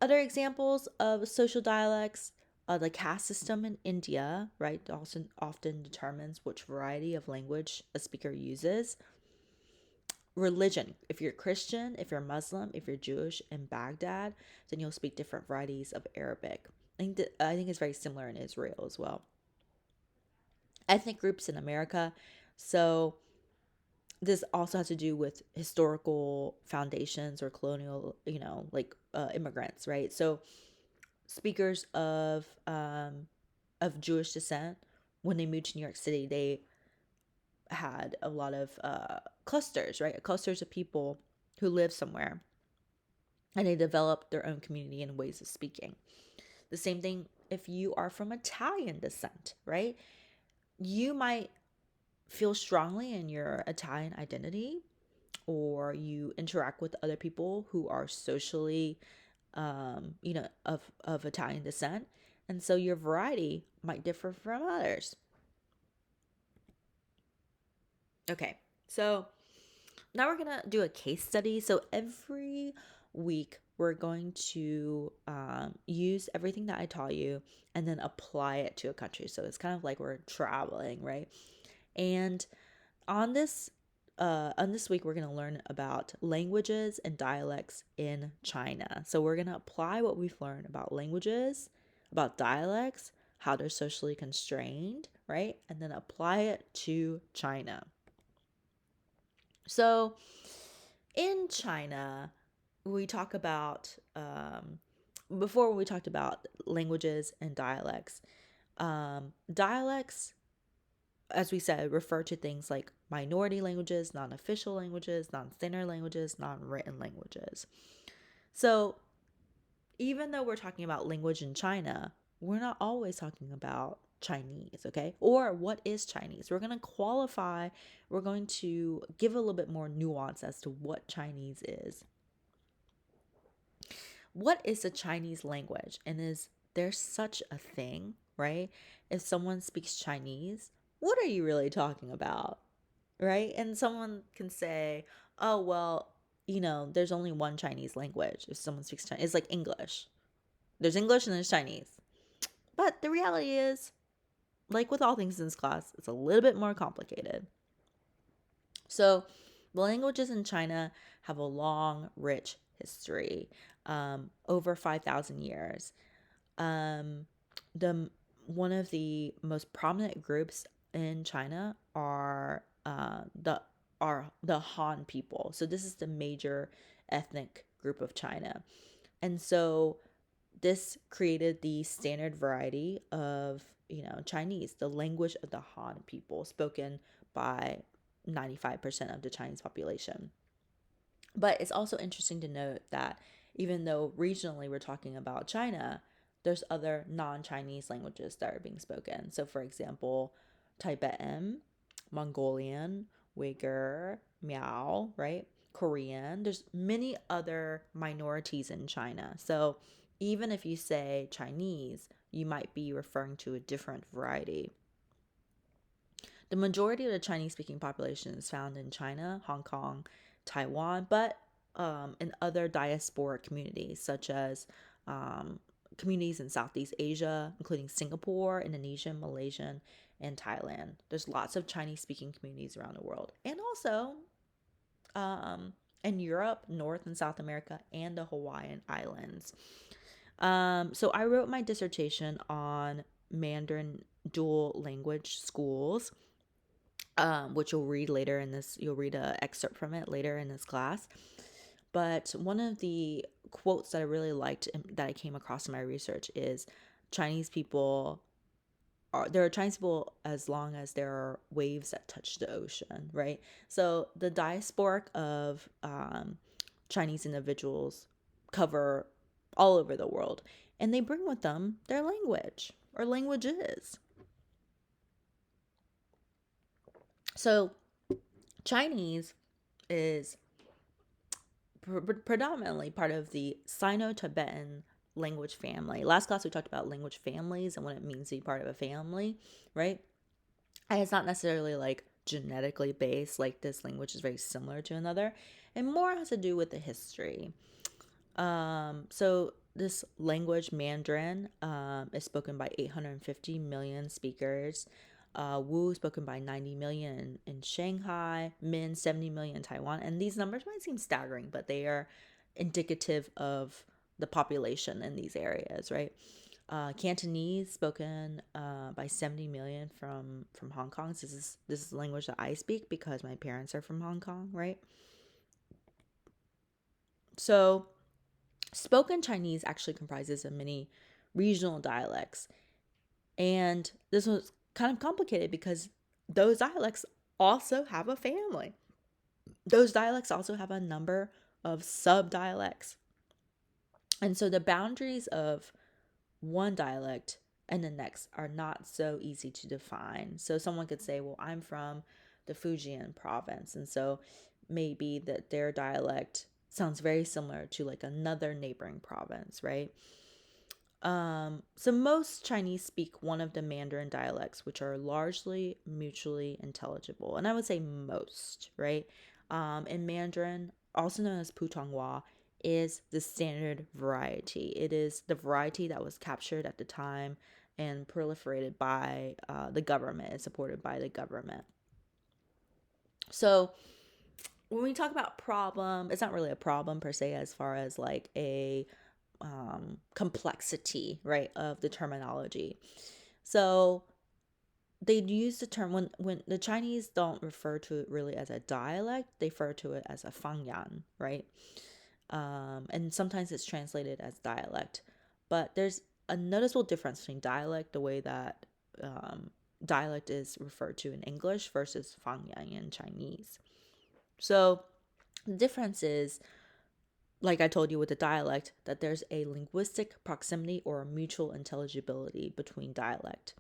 other examples of social dialects, the caste system in India, right, also often determines which variety of language a speaker uses. Religion. If you're Christian, if you're Muslim, if you're Jewish in Baghdad, then you'll speak different varieties of Arabic. I think it's very similar in Israel as well. Ethnic groups in America. So this also has to do with historical foundations or colonial, immigrants, right? So speakers of Jewish descent, when they moved to New York City, they had a lot of clusters, right? Clusters of people who live somewhere, and they developed their own community and ways of speaking. The same thing if you are from Italian descent, right? You might feel strongly in your Italian identity, or you interact with other people who are socially, of Italian descent. And so your variety might differ from others. Okay, so now we're going to do a case study. So every week, we're going to use everything that I taught you and then apply it to a country. So it's kind of like we're traveling, right? And on this week, we're going to learn about languages and dialects in China. So we're going to apply what we've learned about languages, about dialects, how they're socially constrained, right? And then apply it to China. So in China, we talk about, before we talked about languages and dialects. Dialects, as we said, refer to things like minority languages, non-official languages, non-standard languages, non-written languages. So even though we're talking about language in China, we're not always talking about Chinese, okay? Or what is Chinese? We're going to qualify, we're going to give a little bit more nuance as to what Chinese is. What is the Chinese language? And is there such a thing, right? If someone speaks Chinese, what are you really talking about? Right? And someone can say, oh, well, there's only one Chinese language. If someone speaks Chinese, it's like English. There's English and there's Chinese. But the reality is, like with all things in this class, it's a little bit more complicated. So the languages in China have a long, rich history, over 5,000 years. The One of the most prominent groups in China are the Han people. So this is the major ethnic group of China. And so this created the standard variety of, Chinese, the language of the Han people, spoken by 95% of the Chinese population. But it's also interesting to note that even though regionally we're talking about China, there's other non Chinese languages that are being spoken. So, for example, Tibetan, Mongolian, Uyghur, Miao, right? Korean. There's many other minorities in China. So, even if you say Chinese, you might be referring to a different variety. The majority of the Chinese speaking population is found in China, Hong Kong, Taiwan, but in other diasporic communities, such as um, communities in Southeast Asia, including Singapore, Indonesia, Malaysia, and Thailand. There's lots of Chinese speaking communities around the world. And also um, in Europe, North and South America, and the Hawaiian Islands. So I wrote my dissertation on Mandarin dual language schools, which you'll read later in this. You'll read an excerpt from it later in this class. But one of the quotes that I really liked and that I came across in my research is Chinese people there are Chinese people as long as there are waves that touch the ocean, right? So the diasporic of Chinese individuals cover all over the world, and they bring with them their language or languages. So Chinese is predominantly part of the Sino-Tibetan language family. Last class we talked about language families and what it means to be part of a family, right? And it's not necessarily like genetically based, like this language is very similar to another, and more has to do with the history. So this language, Mandarin, is spoken by 850 million speakers. Wu spoken by 90 million in Shanghai, Min 70 million in Taiwan. And these numbers might seem staggering, but they are indicative of the population in these areas, right? Cantonese spoken by 70 million from Hong Kong. So this is the language that I speak because my parents are from Hong Kong, right? So spoken Chinese actually comprises of many regional dialects. And this was kind of complicated because those dialects also have a family. Those dialects also have a number of sub-dialects. And so the boundaries of one dialect and the next are not so easy to define. So someone could say, well, I'm from the Fujian province. And so maybe that their dialect sounds very similar to like another neighboring province, right? So most Chinese speak one of the Mandarin dialects, which are largely mutually intelligible. And I would say most, right? In Mandarin, also known as Putonghua, is the standard variety. It is the variety that was captured at the time and proliferated by the government and supported by the government. So when we talk about problem, it's not really a problem per se as far as like a complexity, right, of the terminology. So they'd use the term when the Chinese don't refer to it really as a dialect, they refer to it as a fangyan, right? And sometimes it's translated as dialect, but there's a noticeable difference between dialect, the way that dialect is referred to in English, versus fangyan in Chinese. So the difference is, like I told you with the dialect, that there's a linguistic proximity or a mutual intelligibility between dialect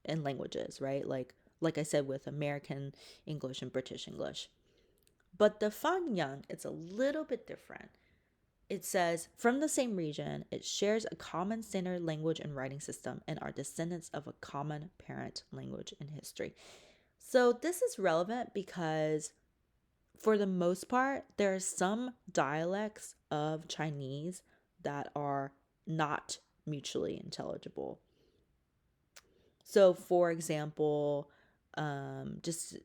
and languages, right? Like I said with American English and British English. But the Fanyang, it's a little bit different. It says, from the same region, it shares a common standard language and writing system and are descendants of a common parent language and history. So this is relevant because for the most part, there are some dialects of Chinese that are not mutually intelligible. So, for example, just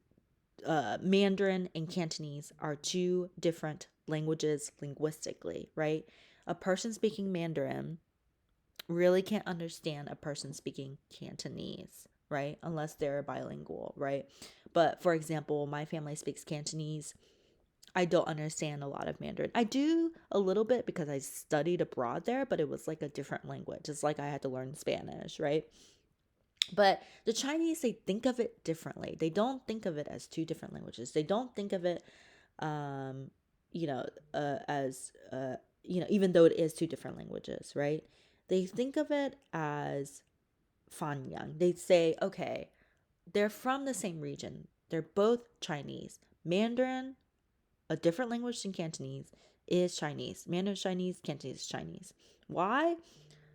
Mandarin and Cantonese are two different languages linguistically, right? A person speaking Mandarin really can't understand a person speaking Cantonese, right? Unless they're bilingual, right? But for example, my family speaks Cantonese. I don't understand a lot of Mandarin. I do a little bit because I studied abroad there, but it was like a different language. It's like I had to learn Spanish, right? But the Chinese, they think of it differently. They don't think of it as two different languages. They don't think of it, um, you know, as even though it is two different languages, right? They think of it as Fanyang. They say, okay, they're from the same region. They're both Chinese. Mandarin, a different language than Cantonese, is Chinese. Mandarin is Chinese, Cantonese is Chinese. Why?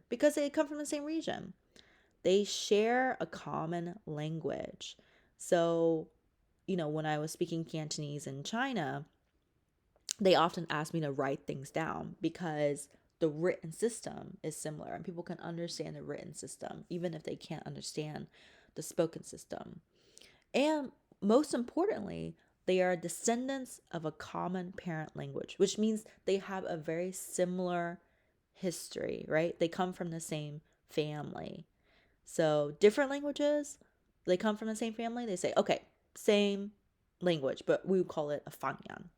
Because they come from the same region. They share a common language. So, when I was speaking Cantonese in China, they often ask me to write things down because the written system is similar and people can understand the written system, even if they can't understand the spoken system. And most importantly, they are descendants of a common parent language, which means they have a very similar history, right? They come from the same family. So, different languages, they come from the same family. They say, okay, same language, but we would call it a Fangyan.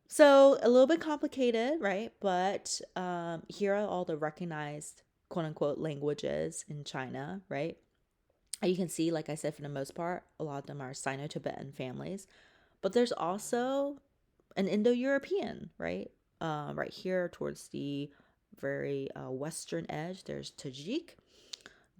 So, a little bit complicated, right? But here are all the recognized quote unquote languages in China, right? You can see, like I said, for the most part, a lot of them are Sino Tibetan families, but there's also an Indo European, right? Right here towards the very western edge, there's Tajik.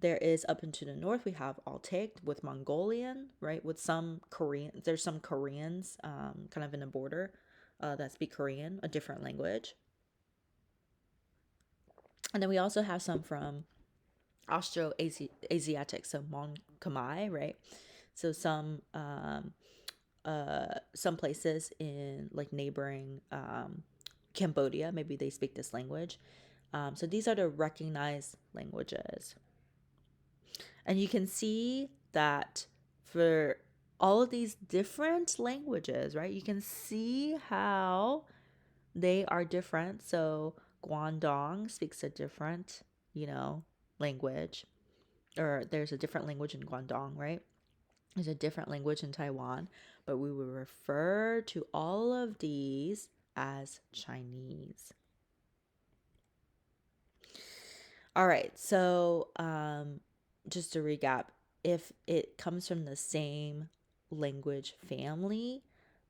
There is up into the north, we have Altai with Mongolian, right? With some Korean, there's some Koreans kind of in the border that speak Korean, a different language. And then we also have some from Austro-Asiatic, so Mon Khmer, right? So some places in like neighboring Cambodia, maybe they speak this language. So these are the recognized languages. And you can see that for all of these different languages, right? You can see how they are different. So Guangdong speaks a different, language, or there's a different language in Guangdong, right? There's a different language in Taiwan, but we would refer to all of these as Chinese. All right, so just to recap, if it comes from the same language family,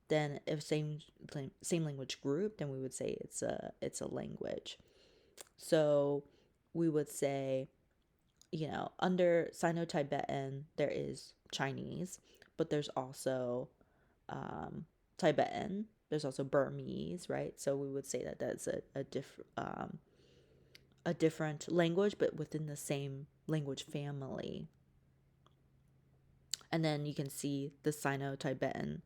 then if same language group, then we would say it's a language. So we would say, under Sino-Tibetan there is Chinese, but there's also Tibetan. There's also Burmese, right? So we would say that that's a different language, but within the same language family. And then you can see the Sino-Tibetan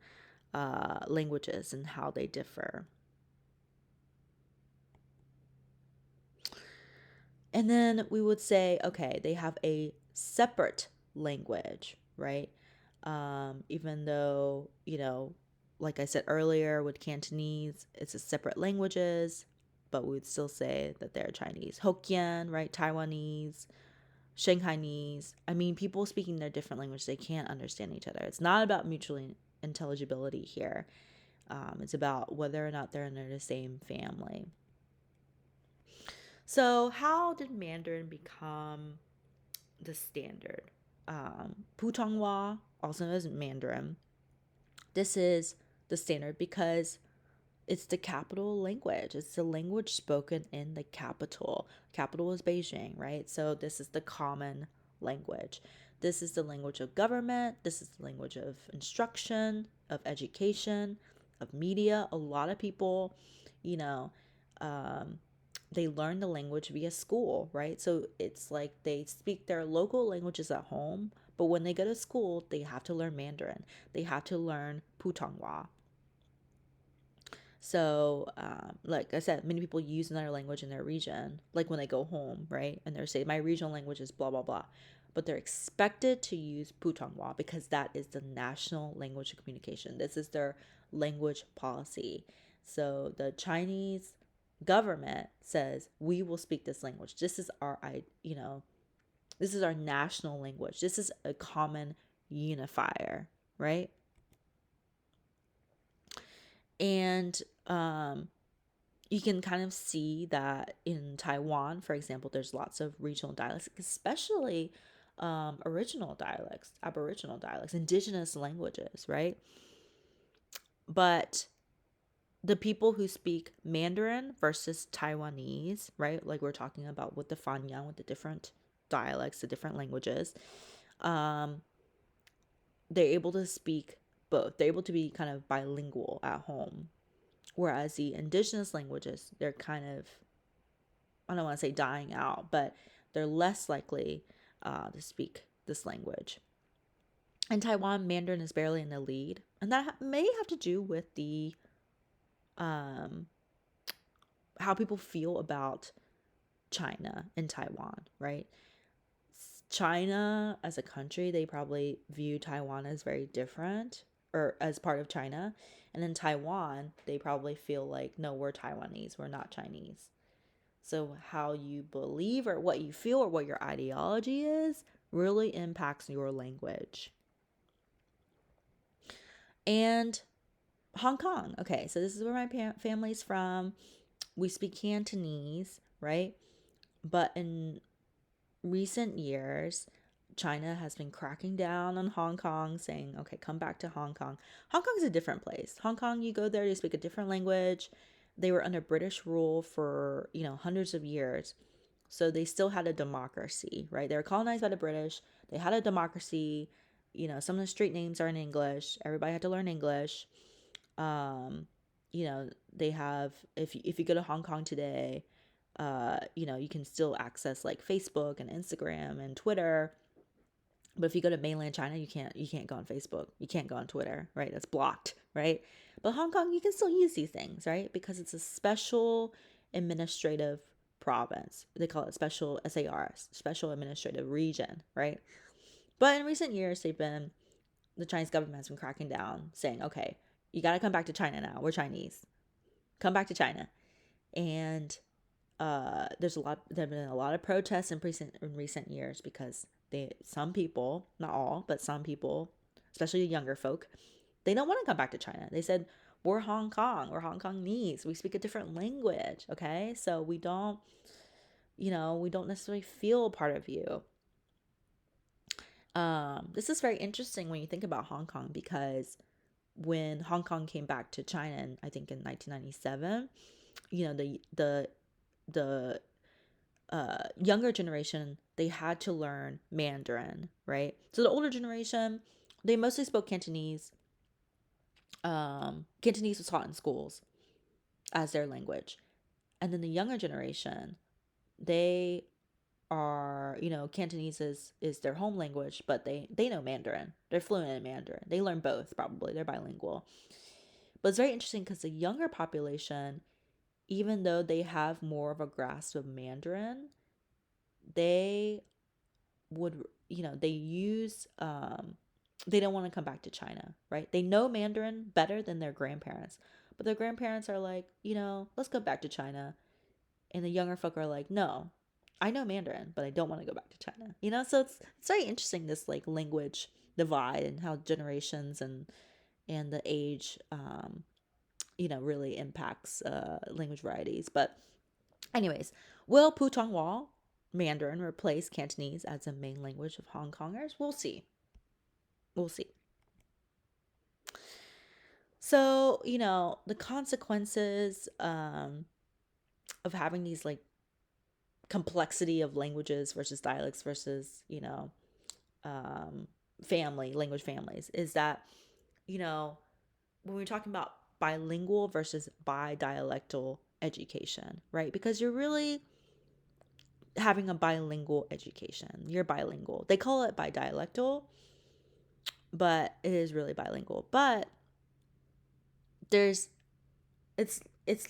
languages and how they differ. And then we would say, okay, they have a separate language, right? Even though, like I said earlier with Cantonese, it's a separate languages, but we would still say that they're Chinese. Hokkien, right? Taiwanese, Shanghainese. I mean, people speaking their different languages, they can't understand each other. It's not about mutual intelligibility here. It's about whether or not they're under the same family. So, how did Mandarin become the standard? Putonghua, also known as Mandarin, this is the standard because it's the capital language. It's the language spoken in the capital. Capital is Beijing, right? So this is the common language. This is the language of government. This is the language of instruction, of education, of media. A lot of people, you know, um, they learn the language via school, right? So it's like they speak their local languages at home, but when they go to school, they have to learn Mandarin. They have to learn Putonghua. So, like I said, many people use another language in their region, like when they go home, right? And they're saying, my regional language is blah, blah, blah. But they're expected to use Putonghua because that is the national language of communication. This is their language policy. So the Chinese government says, we will speak this language. This is this is our national language. This is a common unifier, right? And you can kind of see that in Taiwan, for example, there's lots of regional dialects, especially original dialects, Aboriginal dialects, indigenous languages, right? But the people who speak Mandarin versus Taiwanese, right? Like we're talking about with the Fanyang, with the different dialects, the different languages, um, they're able to speak both. They're able to be kind of bilingual at home. Whereas the indigenous languages, they're kind of, I don't want to say dying out, but they're less likely to speak this language. In Taiwan, Mandarin is barely in the lead. And that may have to do with the um, how people feel about China and Taiwan, right? China as a country, they probably view Taiwan as very different or as part of China. And in Taiwan, they probably feel like, no, we're Taiwanese, we're not Chinese. So, how you believe or what you feel or what your ideology is really impacts your language. And Hong Kong. Okay, so this is where my family's from. We speak Cantonese, right? But in recent years, China has been cracking down on Hong Kong, saying, okay, come back to Hong Kong. Hong Kong is a different place. Hong Kong, you go there, you speak a different language. They were under British rule for, hundreds of years. So they still had a democracy, right? They were colonized by the British. They had a democracy. Some of the street names are in English. Everybody had to learn English. Um, they have, if you go to Hong Kong today, you can still access like Facebook and Instagram and Twitter. But if you go to mainland China, you can't go on Facebook. You can't go on Twitter, right? That's blocked, right? But Hong Kong, you can still use these things, right? Because it's a special administrative province. They call it special SARS, special administrative region, right? But in recent years, the Chinese government has been cracking down, saying, okay, you got to come back to China now. We're Chinese. Come back to China. And there have been a lot of protests in recent years because some people, not all, but some people, especially younger folk, they don't want to come back to China. They said, we're Hong Kong, we're Hong Kongese, we speak a different language, okay? So we don't necessarily feel a part of you. This is very interesting when you think about Hong Kong, because when Hong Kong came back to China, I think in 1997, the younger generation, they had to learn Mandarin, right? So the older generation, they mostly spoke Cantonese. Cantonese was taught in schools as their language. And then the younger generation, they are, Cantonese is their home language, but they know Mandarin. They're fluent in Mandarin. They learn both, probably. They're bilingual. But it's very interesting because the younger population, even though they have more of a grasp of Mandarin, they would, they use, they don't want to come back to China, right? They know Mandarin better than their grandparents, but their grandparents are like, let's go back to China. And the younger folk are like, no, I know Mandarin, but I don't want to go back to China. So it's very interesting, this like language divide, and how generations and the age really impacts language varieties. But anyways, will Putonghua Mandarin replace Cantonese as a main language of Hong Kongers? We'll see. We'll see. So, the consequences of having these like complexity of languages versus dialects versus, language families, is that, when we're talking about bilingual versus bidialectal education, right? Because you're really having a bilingual education. You're bilingual. They call it bidialectal, but it is really bilingual. But there's it's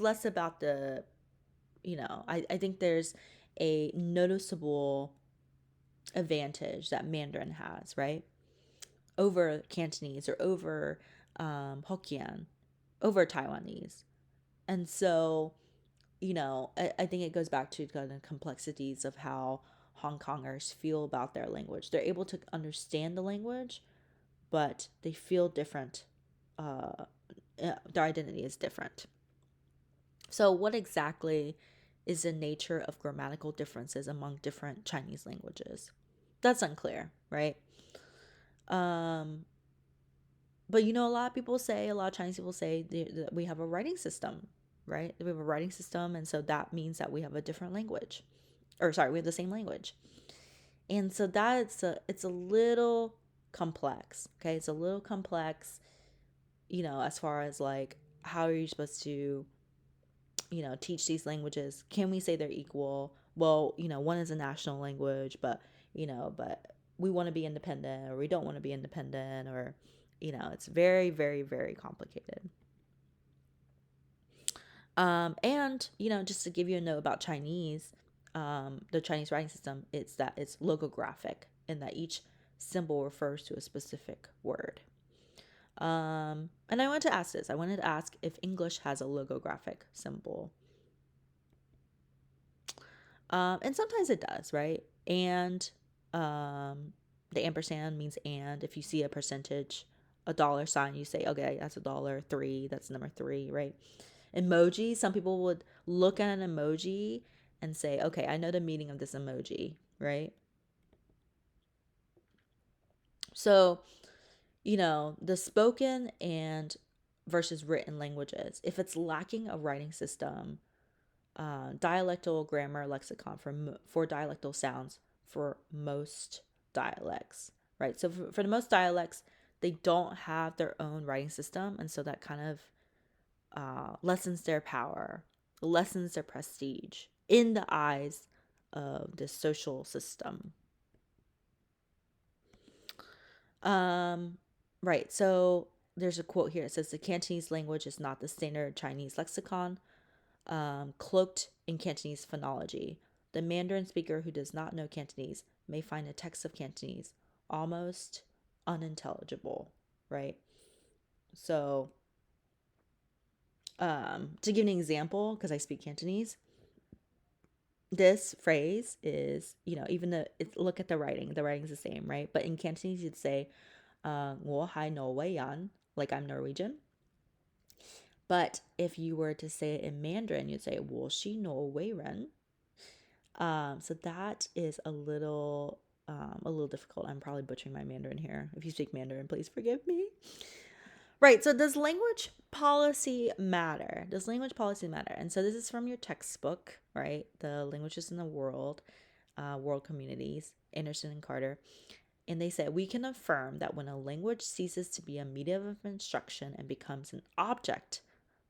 less about the, I think there's a noticeable advantage that Mandarin has, right? Over Cantonese or over Hokkien, over Taiwanese. And so, I think it goes back to kind of complexities of how Hong Kongers feel about their language. They're able to understand the language, but they feel different. Their identity is different. So, what exactly is the nature of grammatical differences among different Chinese languages? That's unclear, right? Um, but a lot of people say, a lot of Chinese people say that we have a writing system, right? We have a writing system, and so that means that we have a different language, or sorry, we have the same language. And so it's a little complex. Okay, it's a little complex, as far as like how are you supposed to teach these languages? Can we say they're equal? Well, one is a national language, but we want to be independent or we don't want to be independent, or it's very, very, very complicated. And just to give you a note about Chinese, the Chinese writing system, it's that it's logographic, in that each symbol refers to a specific word. And I wanted to ask this. I wanted to ask if English has a logographic symbol. And sometimes it does, right? And the ampersand means and. If you see a percentage, a dollar sign, you say, okay, that's a dollar, three, that's number three, right? Emoji, some people would look at an emoji and say, okay, I know the meaning of this emoji, right? So, the spoken and versus written languages, if it's lacking a writing system, dialectal grammar lexicon for dialectal sounds for most dialects, right? So for the most dialects, they don't have their own writing system, and so that kind of lessens their power, lessens their prestige in the eyes of the social system. Right. So there's a quote here. It says the Cantonese language is not the standard Chinese lexicon, cloaked in Cantonese phonology. The Mandarin speaker who does not know Cantonese may find a text of Cantonese almost unintelligible, right? So, to give an example, because I speak Cantonese, this phrase is, even though look at the writing's the same, right? But in Cantonese, you'd say, 我还挪威人, like I'm Norwegian. But if you were to say it in Mandarin, you'd say 我是挪威人. So that is a little difficult. I'm probably butchering my Mandarin here. If you speak Mandarin, please forgive me. Right. So does language policy matter? Does language policy matter? And so this is from your textbook, right? The Languages in the World, World Communities, Anderson and Carter. And they said, we can affirm that when a language ceases to be a medium of instruction and becomes an object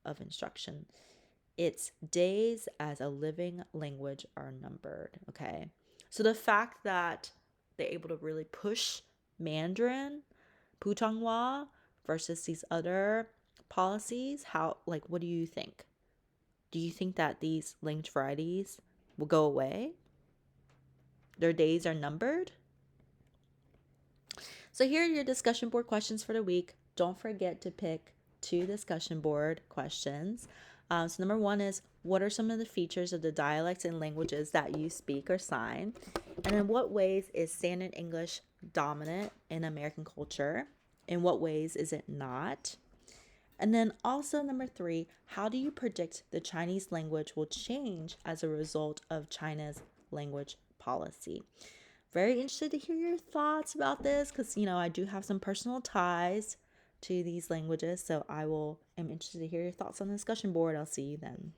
of instruction, its days as a living language are numbered. Okay. So the fact that they're able to really push Mandarin, Putonghua, versus these other policies, what do you think? Do you think that these language varieties will go away? Their days are numbered? So here are your discussion board questions for the week. Don't forget to pick 2 discussion board questions. So number 1 is, what are some of the features of the dialects and languages that you speak or sign? And in what ways is standard English dominant in American culture? In what ways is it not? And then also number 3, how do you predict the Chinese language will change as a result of China's language policy? Very interested to hear your thoughts about this, because I do have some personal ties to these languages, so am interested to hear your thoughts on the discussion board. I'll see you then.